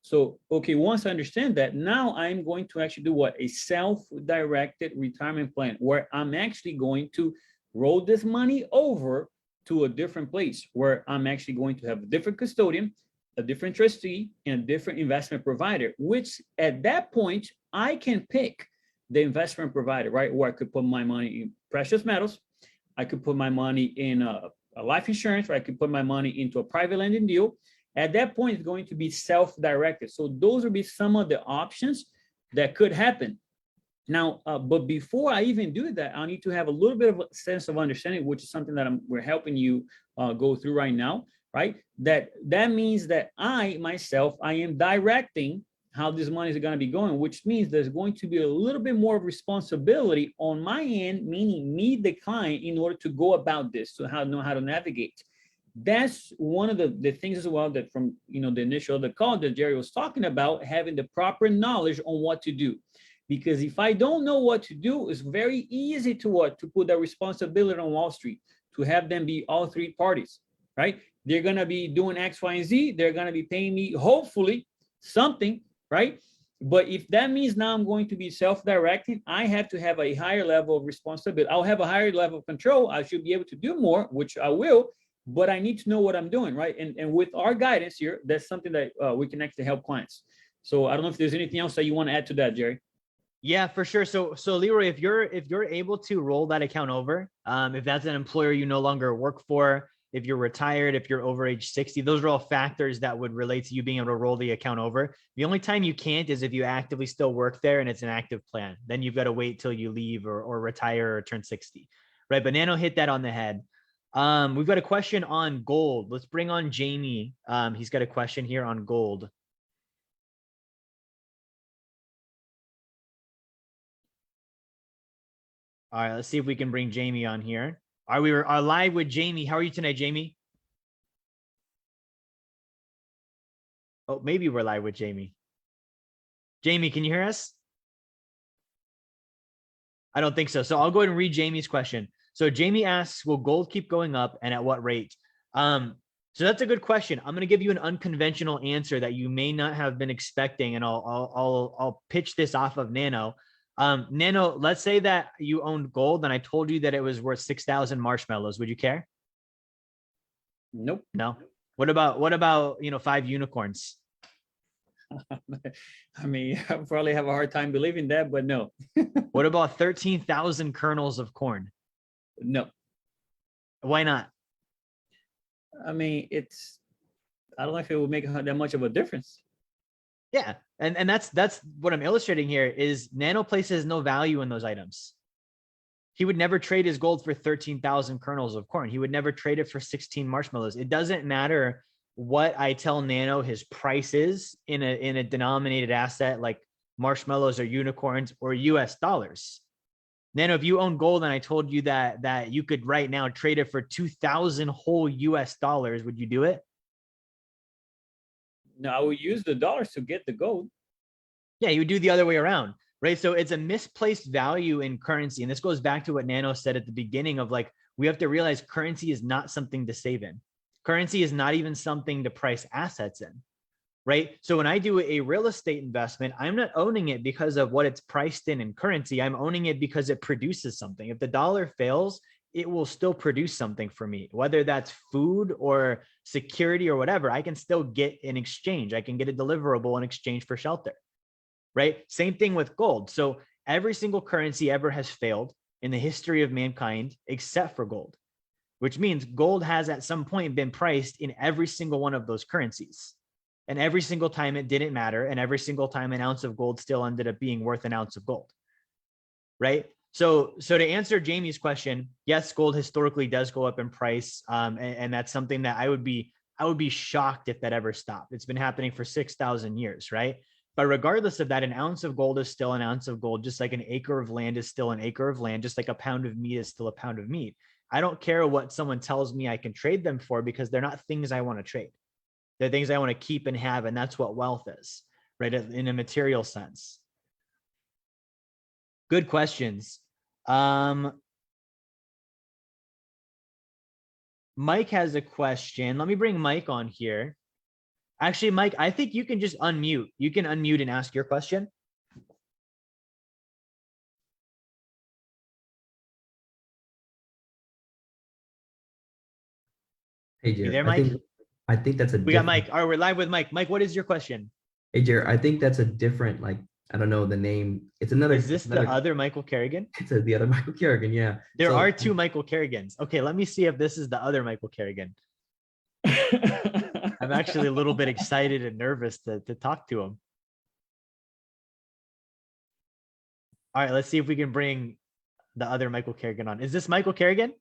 So, okay, once I understand that, now I'm going to actually do what? A self-directed retirement plan where I'm actually going to roll this money over to a different place where I'm actually going to have a different custodian, a different trustee, and a different investment provider, which at that point, I can pick the investment provider, right? Where I could put my money in precious metals. I could put my money in a life insurance, or I could put my money into a private lending deal. At that point, it's going to be self-directed. So those would be some of the options that could happen. Now, but before I even do that, I need to have a little bit of a sense of understanding, which is something that we're helping you go through right now, right? That means that I am directing how this money is going to be going, which means there's going to be a little bit more responsibility on my end, meaning me, the client, in order to go about this, to know how to navigate. That's one of the things as well that from the initial the call that Jerry was talking about, having the proper knowledge on what to do. Because if I don't know what to do, it's very easy to put that responsibility on Wall Street, to have them be all three parties, right? they're going to be doing X, Y, and Z. They're going to be paying me, hopefully, something, right? But if that means now I'm going to be self-directed, I have to have a higher level of responsibility. I'll have a higher level of control. I should be able to do more, which I will, but I need to know what I'm doing, right? And with our guidance here, that's something that we can actually help clients. So I don't know if there's anything else that you want to add to that, Jerry. Yeah, for sure. So Leroy, if you're able to roll that account over, if that's an employer you no longer work for, if you're retired, if you're over age 60, those are all factors that would relate to you being able to roll the account over. The only time you can't is if you actively still work there and it's an active plan. Then you've got to wait till you leave or retire or turn 60, right? But Nano hit that on the head. We've got a question on gold. Let's bring on Jamie. He's got a question here on gold. All right, let's see if we can bring Jamie on here. We are live with Jamie. How are you tonight, Jamie? Oh, maybe we're live with Jamie. Jamie, can you hear us? I don't think so. So I'll go ahead and read Jamie's question. So Jamie asks, will gold keep going up and at what rate? So that's a good question. I'm going to give you an unconventional answer that you may not have been expecting, and I'll pitch this off of Nano. Nano, let's say that you owned gold and I told you that it was worth 6,000 marshmallows. Would you care? Nope. No. What about, 5 unicorns? I mean, I probably have a hard time believing that, but no. What about 13,000 kernels of corn? No. Why not? I mean, I don't know if it would make that much of a difference. Yeah. And that's what I'm illustrating here is Nano places no value in those items. He would never trade his gold for 13,000 kernels of corn. He would never trade it for 16 marshmallows. It doesn't matter what I tell Nano his price is in a denominated asset like marshmallows or unicorns or US dollars. Nano, if you own gold and I told you that you could right now trade it for 2,000 whole US dollars, would you do it? No, I would use the dollars to get the gold. Yeah, you would do the other way around, right? So it's a misplaced value in currency. And this goes back to what Nano said at the beginning of like, we have to realize currency is not something to save in. Currency is not even something to price assets in, right? So when I do a real estate investment, I'm not owning it because of what it's priced in currency. I'm owning it because it produces something. If the dollar fails, it will still produce something for me, whether that's food or security or whatever. I can still get in exchange. I can get a deliverable in exchange for shelter, right? Same thing with gold. So every single currency ever has failed in the history of mankind, except for gold, which means gold has at some point been priced in every single one of those currencies. And every single time it didn't matter. And every single time an ounce of gold still ended up being worth an ounce of gold, right? So to answer Jamie's question, yes, gold historically does go up in price. And that's something that I would be shocked if that ever stopped. It's been happening for 6,000 years, right? But regardless of that, an ounce of gold is still an ounce of gold, just like an acre of land is still an acre of land, just like a pound of meat is still a pound of meat. I don't care what someone tells me I can trade them for because they're not things I want to trade. They're things I want to keep and have, and that's what wealth is, right? In a material sense. Good questions. Mike has a question. Let me bring Mike on here. Actually, Mike, I think you can just unmute. You can unmute and ask your question. Hey, You Jared. there, Mike? I think that's a We got Mike. All right, we're live with Mike. Mike, what is your question? Hey, Jared, I think that's a different, like, I don't know the name. It's another. Is this another, the other Michael Kerrigan? It's the other Michael Kerrigan, yeah. There are two Michael Kerrigans. Okay, let me see if this is the other Michael Kerrigan. I'm actually a little bit excited and nervous to talk to him. All right, let's see if we can bring the other Michael Kerrigan on. Is this Michael Kerrigan?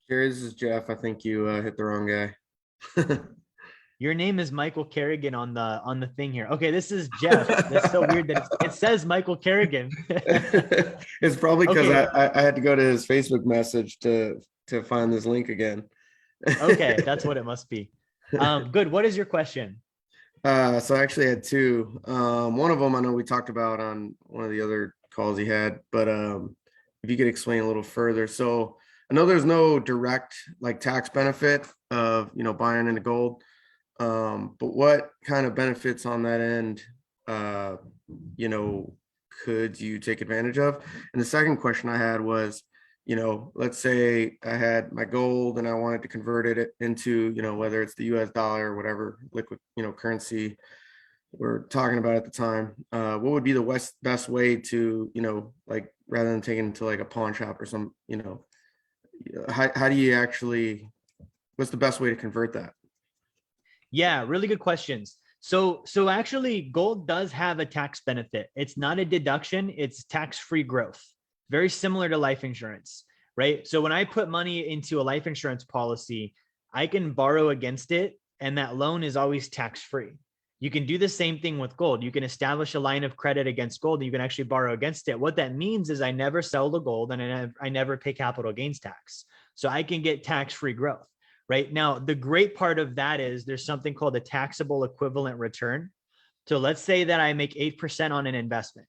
Jerry, this is Jeff. I think you hit the wrong guy. Your name is Michael Kerrigan on the thing here. Okay, this is Jeff. That's so weird that it says Michael Kerrigan. It's probably because Okay. I had to go to his Facebook message to find this link again. Okay, that's what it must be. Good. What is your question? So I actually had two. One of them I know we talked about on one of the other calls he had, but if you could explain a little further. So I know there's no direct like tax benefit of, buying into gold. But what kind of benefits on that end, you know, could you take advantage of? And the second question I had was, let's say I had my gold and I wanted to convert it into, whether it's the US dollar or whatever liquid, currency we're talking about at the time. What would be the best way to, like rather than taking it to like a pawn shop or some, how do you actually, what's the best way to convert that? Yeah, really good questions. So actually gold does have a tax benefit. It's not a deduction, it's tax-free growth. Very similar to life insurance, right? So when I put money into a life insurance policy, I can borrow against it and that loan is always tax-free. You can do the same thing with gold. You can establish a line of credit against gold and you can actually borrow against it. What that means is I never sell the gold and I never pay capital gains tax. So I can get tax-free growth. Right now, the great part of that is there's something called a taxable equivalent return. So let's say that I make 8% on an investment,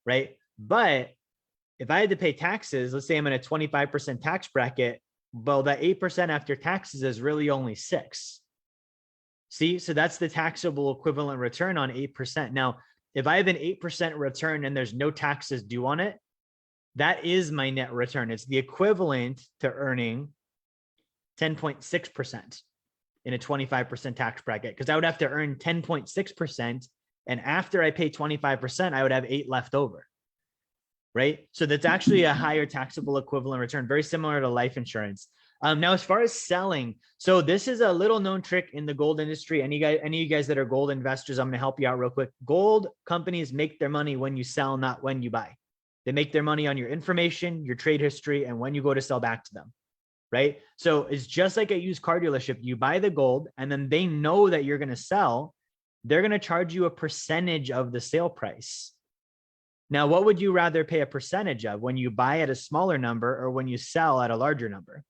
right? But if I had to pay taxes, let's say I'm in a 25% tax bracket, well, that 8% after taxes is really only 6. See, so that's the taxable equivalent return on 8%. Now, if I have an 8% return and there's no taxes due on it, that is my net return. It's the equivalent to earning 10.6% in a 25% tax bracket, because I would have to earn 10.6%. And after I pay 25%, I would have 8 left over. Right. So that's actually a higher taxable equivalent return, very similar to life insurance. Now, as far as selling, so this is a little known trick in the gold industry. Any of you guys that are gold investors, I'm going to help you out real quick. Gold companies make their money when you sell, not when you buy. They make their money on your information, your trade history, and when you go to sell back to them. Right. So it's just like a used car dealership. You buy the gold and then they know that you're going to sell. They're going to charge you a percentage of the sale price. Now, what would you rather pay a percentage of, when you buy at a smaller number or when you sell at a larger number?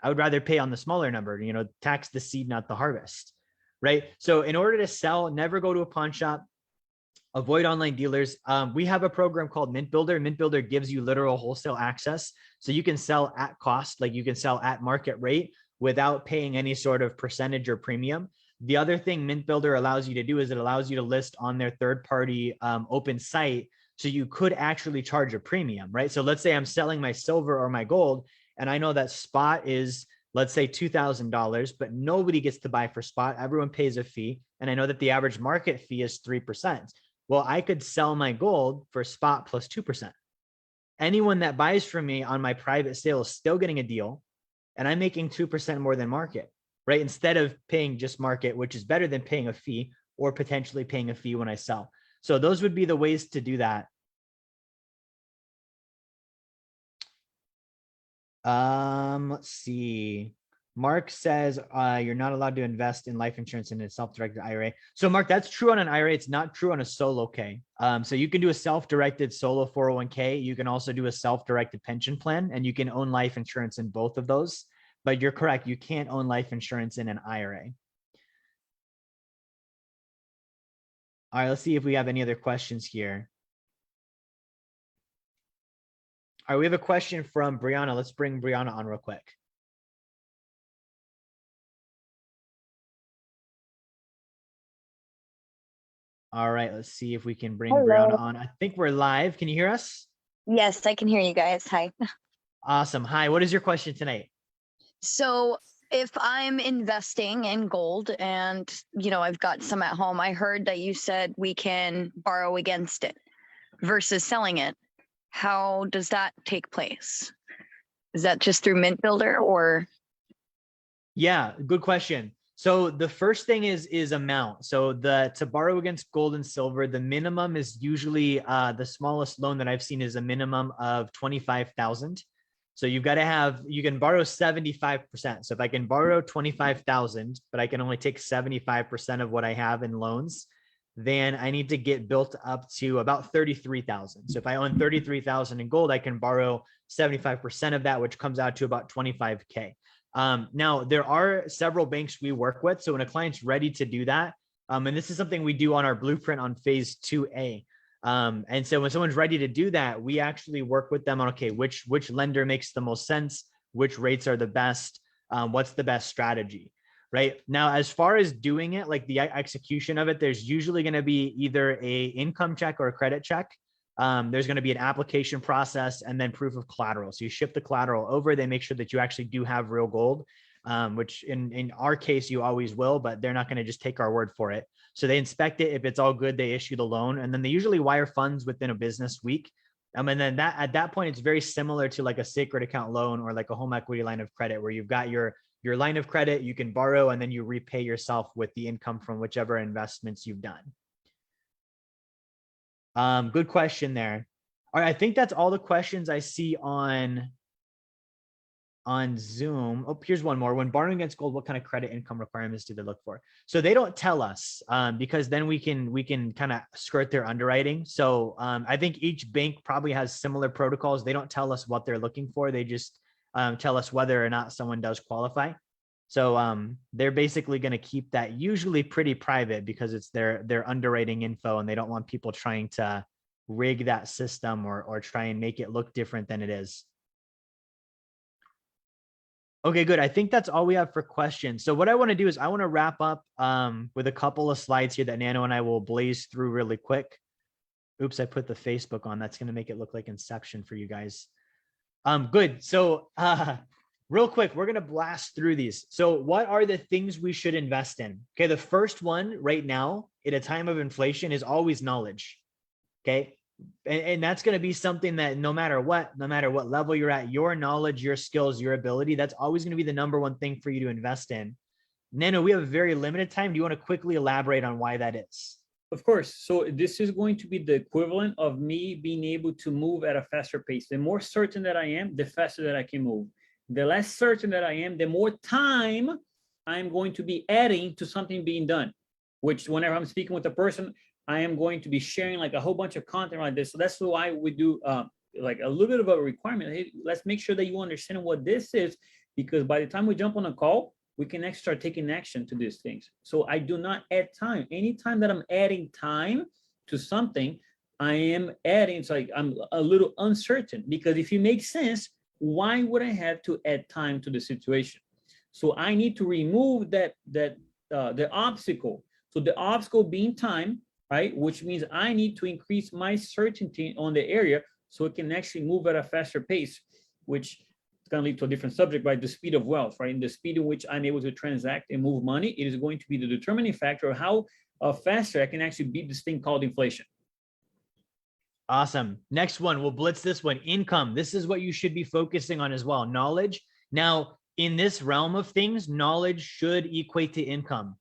I would rather pay on the smaller number, tax the seed, not the harvest. Right. So in order to sell, never go to a pawn shop. Avoid online dealers. We have a program called Mint Builder. Mint Builder gives you literal wholesale access. So you can sell at cost, like you can sell at market rate without paying any sort of percentage or premium. The other thing Mint Builder allows you to do is it allows you to list on their third-party open site. So you could actually charge a premium, right? So let's say I'm selling my silver or my gold, and I know that spot is, let's say $2,000, but nobody gets to buy for spot. Everyone pays a fee. And I know that the average market fee is 3%. Well, I could sell my gold for spot plus 2%. Anyone that buys from me on my private sale is still getting a deal, and I'm making 2% more than market, right? Instead of paying just market, which is better than paying a fee or potentially paying a fee when I sell. So those would be the ways to do that. Let's see. Mark says you're not allowed to invest in life insurance in a self-directed IRA. So Mark, that's true on an IRA. It's not true on a solo K. So you can do a self-directed solo 401k. You can also do a self-directed pension plan, and you can own life insurance in both of those. But you're correct. You can't own life insurance in an IRA. All right, let's see if we have any other questions here. All right, we have a question from Brianna. Let's bring Brianna on real quick. All right, let's see if we can bring Brianna on. I think we're live. Can you hear us? Yes, I can hear you guys. Hi. Awesome. Hi, what is your question tonight? So if I'm investing in gold and, I've got some at home, I heard that you said we can borrow against it versus selling it. How does that take place? Is that just through Mint Builder or? Yeah, good question. So the first thing is amount. So to borrow against gold and silver, the minimum is usually the smallest loan that I've seen is a minimum of 25,000. So you've got to have, you can borrow 75%. So if I can borrow 25,000, but I can only take 75% of what I have in loans, then I need to get built up to about 33,000. So if I own 33,000 in gold, I can borrow 75% of that, which comes out to about 25K. Now, there are several banks we work with. So when a client's ready to do that, and this is something we do on our blueprint on phase 2A. And so when someone's ready to do that, we actually work with them on, okay, which lender makes the most sense? which rates are the best, what's the best strategy, right? Now, as far as doing it, like the execution of it, there's usually going to be either a income check or a credit check. There's going to be an application process and then proof of collateral. So you ship the collateral over, they make sure that you actually do have real gold, which in our case, you always will, but they're not going to just take our word for it. So they inspect it. If it's all good, they issue the loan, and then they usually wire funds within a business week. And then at that point, it's very similar to like a sacred account loan or like a home equity line of credit, where you've got your line of credit, you can borrow, and then you repay yourself with the income from whichever investments you've done. Good question there. All right, I think that's all the questions I see on Zoom. Oh, here's one more. When borrowing against gold, what kind of credit income requirements do they look for? So they don't tell us, because then we can kind of skirt their underwriting. So I think each bank probably has similar protocols. They don't tell us what they're looking for. They just tell us whether or not someone does qualify. So they're basically going to keep that usually pretty private, because it's their underwriting info, and they don't want people trying to rig that system or try and make it look different than it is. Okay, good. I think that's all we have for questions. So what I want to do is I want to wrap up with a couple of slides here that Nano and I will blaze through really quick. Oops, I put the Facebook on. That's going to make it look like Inception for you guys. Good. So real quick, we're going to blast through these. So what are the things we should invest in? Okay, the first one right now at a time of inflation is always knowledge. Okay. And that's going to be something that no matter what level you're at, your knowledge, your skills, your ability, that's always going to be the number one thing for you to invest in. Nano, we have very limited time. Do you want to quickly elaborate on why that is? Of course. So this is going to be the equivalent of me being able to move at a faster pace. The more certain that I am, the faster that I can move. The less certain that I am, the more time I'm going to be adding to something being done, which whenever I'm speaking with a person, I am going to be sharing like a whole bunch of content like this. So that's why we do like a little bit of a requirement. Hey, let's make sure that you understand what this is, because by the time we jump on a call, we can actually start taking action to these things. So I do not add time. Anytime that I'm adding time to something, I am adding, it's like I'm a little uncertain, because if it makes sense, why would I have to add time to the situation? So I need to remove the obstacle. So the obstacle being time, right? Which means I need to increase my certainty on the area so it can actually move at a faster pace, which is going to lead to a different subject, right? The speed of wealth, right? And the speed in which I'm able to transact and move money, it is going to be the determining factor of how faster I can actually beat this thing called inflation. Awesome. Next one, we'll blitz this one. Income. This is what you should be focusing on as well. Knowledge. Now, in this realm of things, knowledge should equate to income,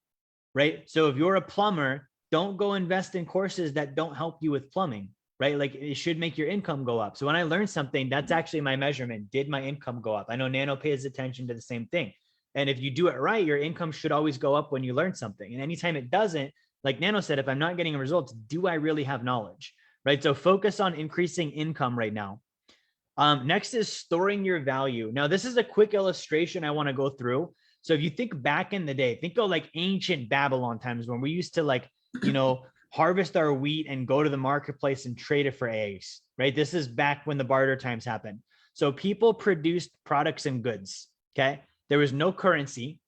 right? So if you're a plumber, don't go invest in courses that don't help you with plumbing, right? Like it should make your income go up. So when I learn something, that's actually my measurement. Did my income go up? I know Nano pays attention to the same thing. And if you do it right, your income should always go up when you learn something. And anytime it doesn't, like Nano said, if I'm not getting results, do I really have knowledge, right? So focus on increasing income right now. Next is storing your value. Now, this is a quick illustration I want to go through. So if you think back in the day, think of like ancient Babylon times when we used to like, harvest our wheat and go to the marketplace and trade it for eggs, right? This is back when the barter times happened. So people produced products and goods, okay? There was no currency.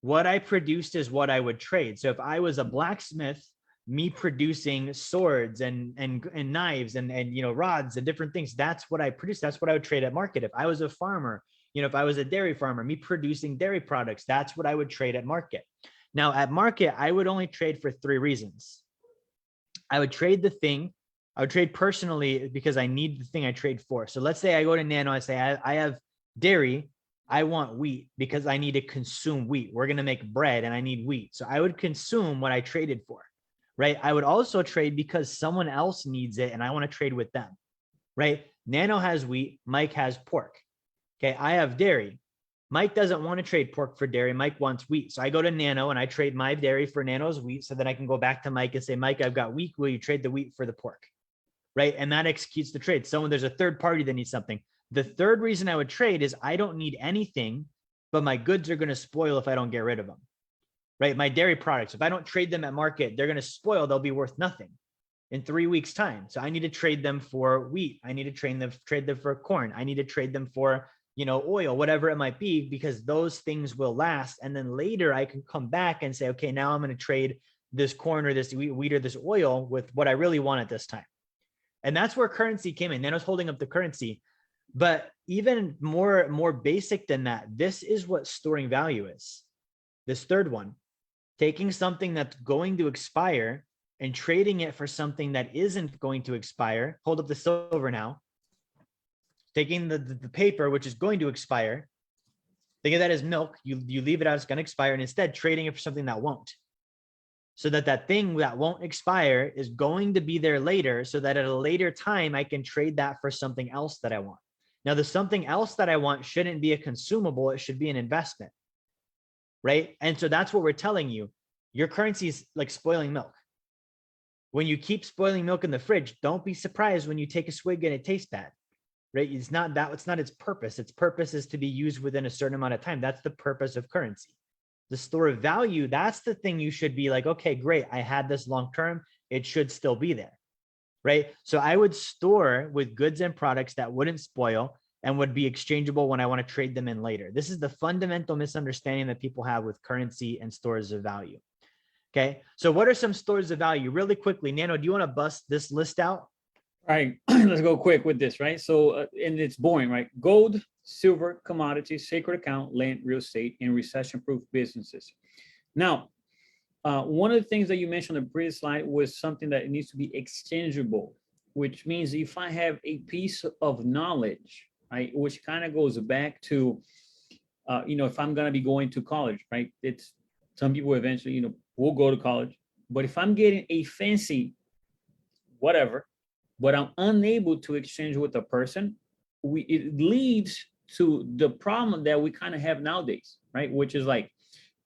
What I produced is what I would trade. So if I was a blacksmith, me producing swords and knives and rods and different things, that's what I produced. That's what I would trade at market. If I was a farmer, if I was a dairy farmer, me producing dairy products, that's what I would trade at market. Now at market, I would only trade for 3 reasons. I would trade the thing. I would trade personally because I need the thing I trade for. So let's say I go to Nano, I say, I have dairy. I want wheat because I need to consume wheat. We're going to make bread and I need wheat. So I would consume what I traded for, right? I would also trade because someone else needs it and I want to trade with them, right? Nano has wheat. Mike has pork. Okay. I have dairy. Mike doesn't want to trade pork for dairy. Mike wants wheat. So I go to Nano and I trade my dairy for Nano's wheat. So then I can go back to Mike and say, Mike, I've got wheat. Will you trade the wheat for the pork? Right. And that executes the trade. There's a third party that needs something. The third reason I would trade is I don't need anything, but my goods are going to spoil if I don't get rid of them. Right. My dairy products, if I don't trade them at market, they're going to spoil. They'll be worth nothing in 3 weeks time. So I need to trade them for wheat. I need to trade them for corn. I need to trade them for oil, whatever it might be, because those things will last. And then later I can come back and say, okay, now I'm going to trade this corn or this wheat or this oil with what I really want at this time. And that's where currency came in. Neno's holding up the currency. But even more basic than that, this is what storing value is. This third one, taking something that's going to expire and trading it for something that isn't going to expire. Hold up the silver now. Taking the paper, which is going to expire, think of that as milk. You leave it out, it's going to expire, and instead trading it for something that won't. So that thing that won't expire is going to be there later, so that at a later time, I can trade that for something else that I want. Now, the something else that I want shouldn't be a consumable. It should be an investment, right? And so that's what we're telling you. Your currency is like spoiling milk. When you keep spoiling milk in the fridge, don't be surprised when you take a swig and it tastes bad, right? It's not its purpose. Its purpose is to be used within a certain amount of time. That's the purpose of currency. The store of value, that's the thing you should be like, okay, great. I had this long term. It should still be there, right? So I would store with goods and products that wouldn't spoil and would be exchangeable when I want to trade them in later. This is the fundamental misunderstanding that people have with currency and stores of value. Okay, so what are some stores of value? Really quickly, Neno, do you want to bust this list out? All right, let's go quick with this, right? So, and it's boring, right? Gold, silver, commodities, sacred account, land, real estate, and recession-proof businesses. Now, one of the things that you mentioned on the previous slide was something that needs to be exchangeable, which means if I have a piece of knowledge, right, which kind of goes back to, if I'm going to be going to college, right? It's some people eventually, will go to college, but if I'm getting a fancy whatever, but I'm unable to exchange with a person, it leads to the problem that we kind of have nowadays, right? Which is like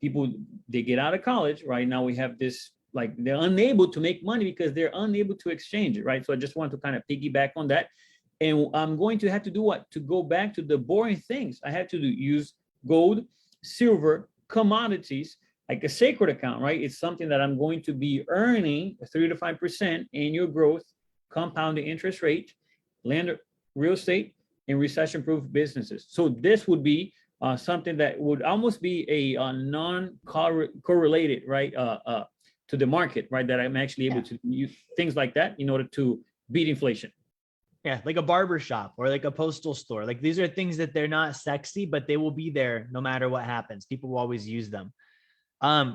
people, they get out of college, right? Now we have this, like they're unable to make money because they're unable to exchange it, right? So I just want to kind of piggyback on that. And I'm going to have to do what? To go back to the boring things. I have to use gold, silver, commodities, like a sacred account, right? It's something that I'm going to be earning 3 to 5% annual growth, compounding interest rate, land, real estate, and recession-proof businesses. So this would be something that would almost be a non-correlated, right, to the market, right? That I'm actually able to use things like that in order to beat inflation. Yeah, like a barber shop or like a postal store. Like these are things that they're not sexy, but they will be there no matter what happens. People will always use them.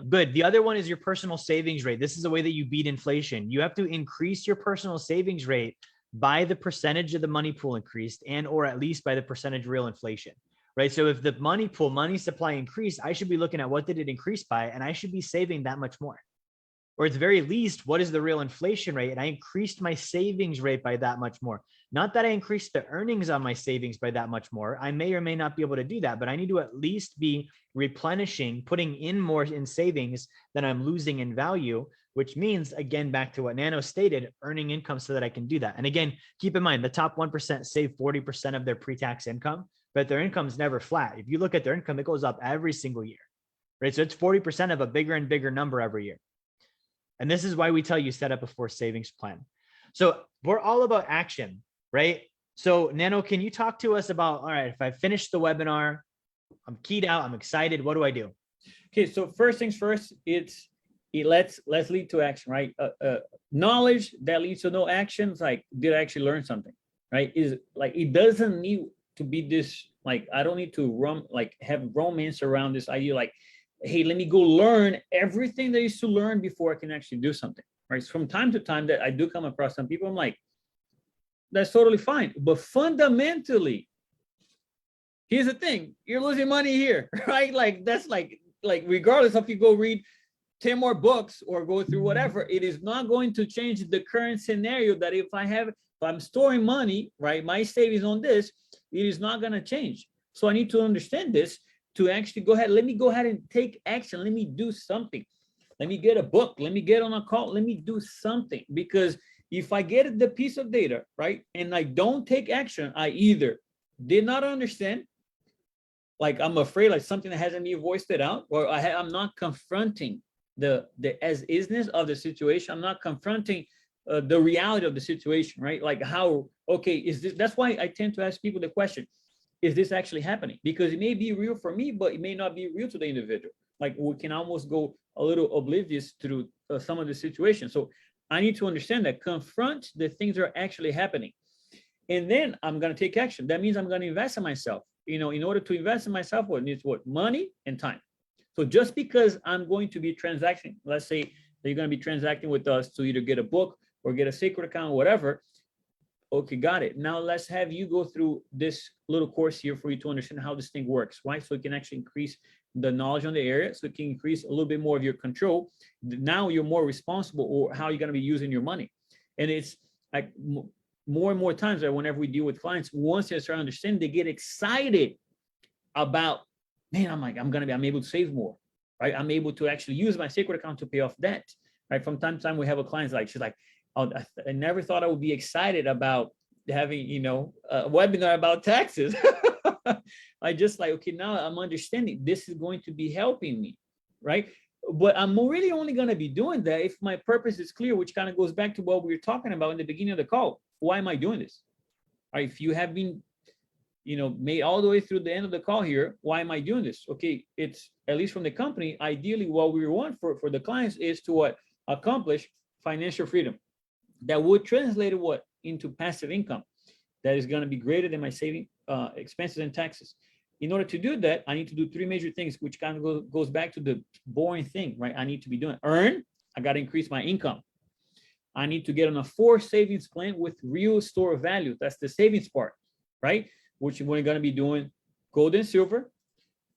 Good. The other one is your personal savings rate. This is a way that you beat inflation. You have to increase your personal savings rate by the percentage of the money pool increased and or at least by the percentage of real inflation, right? So if the money pool, money supply increased, I should be looking at what did it increase by, and I should be saving that much more. Or at the very least, what is the real inflation rate? And I increased my savings rate by that much more. Not that I increased the earnings on my savings by that much more. I may or may not be able to do that, but I need to at least be replenishing, putting in more in savings than I'm losing in value, which means, again, back to what Neno stated, earning income so that I can do that. And again, keep in mind, the top 1% save 40% of their pre-tax income, but their income is never flat. If you look at their income, it goes up every single year, right? So it's 40% of a bigger and bigger number every year. And this is why we tell you set up a forced savings plan. So we're all about action, right? So Neno, can you talk to us about, all right, if I finish the webinar, I'm keyed out, I'm excited, what do I do? Okay, so first things first, let's lead to action, right? Knowledge that leads to no actions, like, did I actually learn something, right? Is like, it doesn't need to be this, like, I don't need to have romance around this idea, like, hey, let me go learn everything there is to learn before I can actually do something, right? So from time to time that I do come across some people, I'm like, that's totally fine. But fundamentally, here's the thing, you're losing money here, right? Like, that's like regardless of you go read 10 more books or go through whatever, it is not going to change the current scenario that if I'm storing money, right, my savings on this, it is not going to change. So I need to understand this to actually let me go ahead and take action. Let me do something. Let me get a book. Let me get on a call. Let me do something. Because if I get the piece of data, right, and I don't take action, I either did not understand, like I'm afraid, like something that hasn't been voiced it out, or I'm not confronting the as-isness of the situation. I'm not confronting the reality of the situation, right? Like how, okay, is this, that's why I tend to ask people the question, is this actually happening? Because it may be real for me, but it may not be real to the individual. Like we can almost go a little oblivious through some of the situations. So I need to understand that, confront the things that are actually happening. And then I'm going to take action. That means I'm going to invest in myself. You know, in order to invest in myself, what needs what? Money and time. So just because I'm going to be transacting, let's say that you're going to be transacting with us to either get a book or get a sacred account, or whatever. Okay, got it. Now let's have you go through this little course here for you to understand how this thing works, right? So it can actually increase the knowledge on the area, so it can increase a little bit more of your control. Now you're more responsible or how you're going to be using your money. And it's like more and more times that whenever we deal with clients, once they start understanding, they get excited about, man, I'm able to save more, right? I'm able to actually use my sacred account to pay off debt, right? From time to time, we have a client like, she's like, oh, I never thought I would be excited about having, you know, a webinar about taxes. I just like, okay, now I'm understanding this is going to be helping me, right? But I'm really only going to be doing that if my purpose is clear, which kind of goes back to what we were talking about in the beginning of the call. Why am I doing this? Right? If you have been, you know, made all the way through the end of the call here, why am I doing this? Okay, it's at least from the company, ideally what we want for the clients is to what? Accomplish financial freedom. That would translate what? Into passive income that is going to be greater than my saving expenses and taxes. In order to do that, I need to do three major things, which kind of goes back to the boring thing, right? I need to be doing earn. I got to increase my income. I need to get on a forced savings plan with real store value. That's the savings part, right? Which we're going to be doing gold and silver,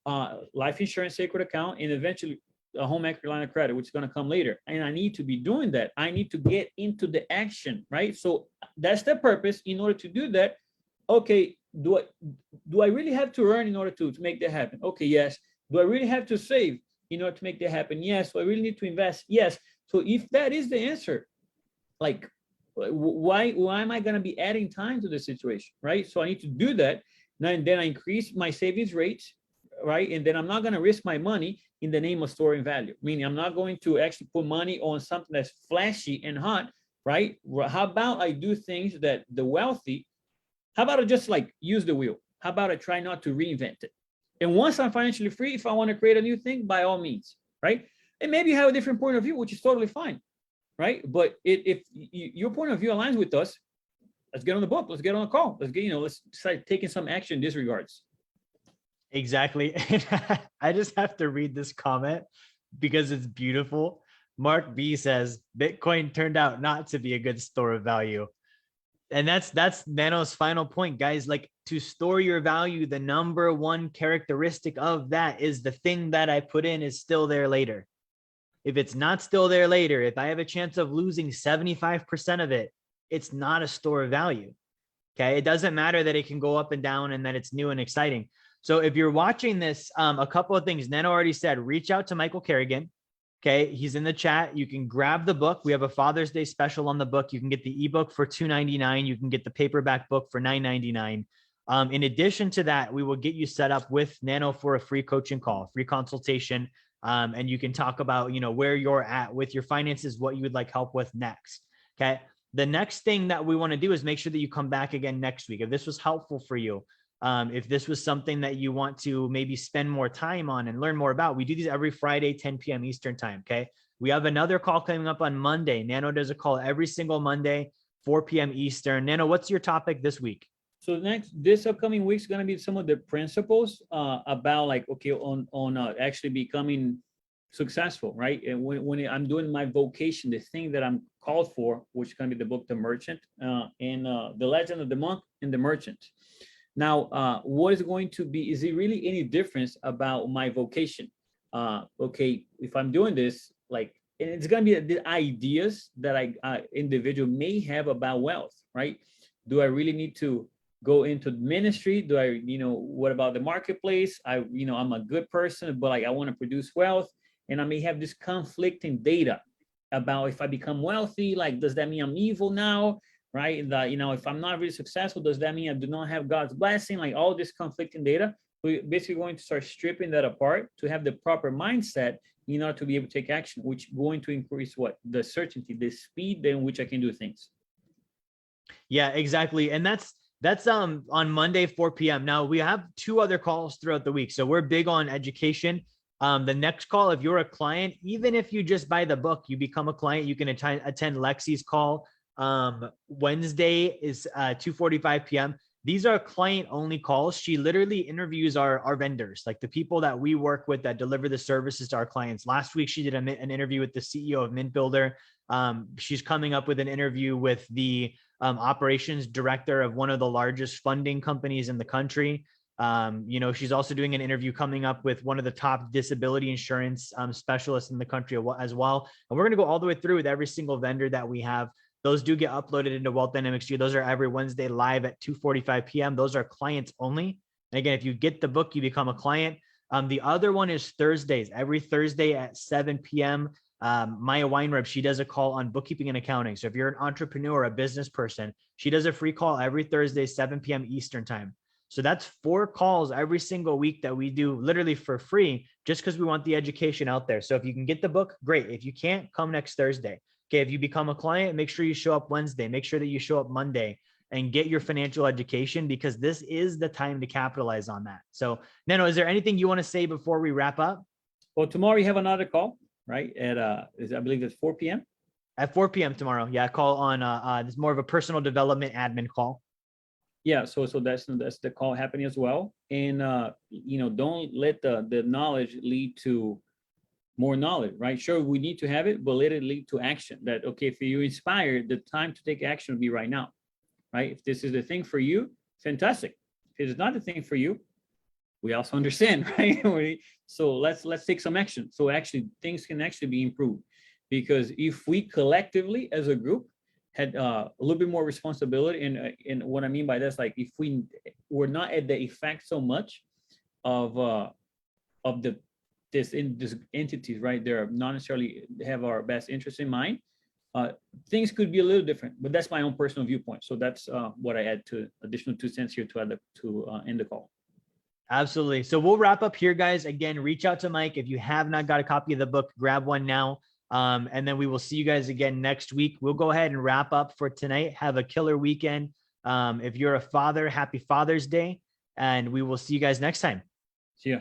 life insurance, sacred account, and eventually a home equity line of credit, which is going to come later. And I need to be doing that. I need to get into the action, right? So that's the purpose. In order to do that, okay, do I really have to earn in order to make that happen? Okay, yes. Do I really have to save in order to make that happen? Yes. So I really need to invest? Yes. So if that is the answer, like, why am I going to be adding time to the situation, right? So I need to do that. And then I increase my savings rates, right? And then I'm not going to risk my money in the name of storing value, meaning I'm not going to actually put money on something that's flashy and hot, right? How about I do things that the wealthy, how about I just like use the wheel? How about I try not to reinvent it? And once I'm financially free, if I want to create a new thing, by all means, right? And maybe you have a different point of view, which is totally fine, right? But if your point of view aligns with us, let's get on the book. Let's get on a call. Let's get, let's start taking some action in this regards. Exactly. I just have to read this comment because it's beautiful. Mark B says, Bitcoin turned out not to be a good store of value. And that's Neno's final point, guys. Like, to store your value, the number one characteristic of that is the thing that I put in is still there later. If it's not still there later, if I have a chance of losing 75% of it, it's not a store of value. Okay. It doesn't matter that it can go up and down and that it's new and exciting. So if you're watching this, a couple of things Neno already said, reach out to Michael Kerrigan. Okay. He's in the chat. You can grab the book. We have a Father's Day special on the book. You can get the ebook for $2.99. You can get the paperback book for $9.99. In addition to that, we will get you set up with Neno for a free coaching call, free consultation. And you can talk about, where you're at with your finances, what you would like help with next. Okay. The next thing that we want to do is make sure that you come back again next week. If this was helpful for you, if this was something that you want to maybe spend more time on and learn more about, we do these every Friday, 10 p.m. Eastern time. Okay. We have another call coming up on Monday. Neno does a call every single Monday, 4 p.m. Eastern. Neno, what's your topic this week? So this upcoming week is going to be some of the principles about on actually becoming successful, right? And when I'm doing my vocation, the thing that I'm called for, which is going to be the book, The Merchant, and The Legend of the Monk and the Merchant. Now, what is going to be, is it really any difference about my vocation? Okay, if I'm doing this, and it's going to be the ideas that individual may have about wealth, right? Do I really need to go into ministry? Do I, what about the marketplace? I'm a good person, but I want to produce wealth. And I may have this conflicting data about if I become wealthy, does that mean I'm evil now? Right? If I'm not really successful, does that mean I do not have God's blessing? All this conflicting data, we're basically going to start stripping that apart to have the proper mindset in order to be able to take action, which is going to increase the certainty, the speed in which I can do things. Yeah, exactly. And that's That's on Monday, 4 p.m. Now we have 2 other calls throughout the week. So we're big on education. The next call, if you're a client, even if you just buy the book, you become a client, you can attend Lexi's call. Wednesday is 2:45 p.m. These are client only calls. She literally interviews our vendors, like the people that we work with that deliver the services to our clients. Last week, she did an interview with the CEO of Mint Builder. She's coming up with an interview with the operations director of one of the largest funding companies in the country. She's also doing an interview coming up with one of the top disability insurance specialists in the country as well. And we're going to go all the way through with every single vendor that we have. Those do get uploaded into Wealth Dynamics G. Those are every Wednesday live at 2:45 p.m. Those are clients only. And again, if you get the book, you become a client. The other one is Thursdays. Every Thursday at 7 p.m. Maya Weinreb, she does a call on bookkeeping and accounting. So if you're an entrepreneur, a business person, she does a free call every Thursday, 7 p.m. Eastern time. So that's 4 calls every single week that we do literally for free, just because we want the education out there. So if you can get the book, great. If you can't, come next Thursday. Okay, if you become a client, make sure you show up Wednesday. Make sure that you show up Monday and get your financial education, because this is the time to capitalize on that. So, Neno, is there anything you want to say before we wrap up? Well, tomorrow you have another call, right? At I believe it's 4 p.m. At 4 p.m. tomorrow. Yeah, call on it's more of a personal development admin call. Yeah, so that's the call happening as well. And don't let the knowledge lead to more knowledge, right? Sure, we need to have it, but let it lead to action. That, okay, if you're inspired, the time to take action will be right now, right? If this is the thing for you, fantastic. If it's not the thing for you, we also understand, right? So let's take some action. So actually, things can actually be improved, because if we collectively as a group had a little bit more responsibility, and what I mean by that is, like, if we were not at the effect so much of this entities, right? They're not necessarily have our best interest in mind. Things could be a little different, but that's my own personal viewpoint. So that's what I add to additional 2 cents here to end the call. Absolutely. So we'll wrap up here, guys. Again, reach out to Mike. If you have not got a copy of the book, grab one now. And then we will see you guys again next week. We'll go ahead and wrap up for tonight. Have a killer weekend. If you're a father, happy Father's Day. And we will see you guys next time. See ya.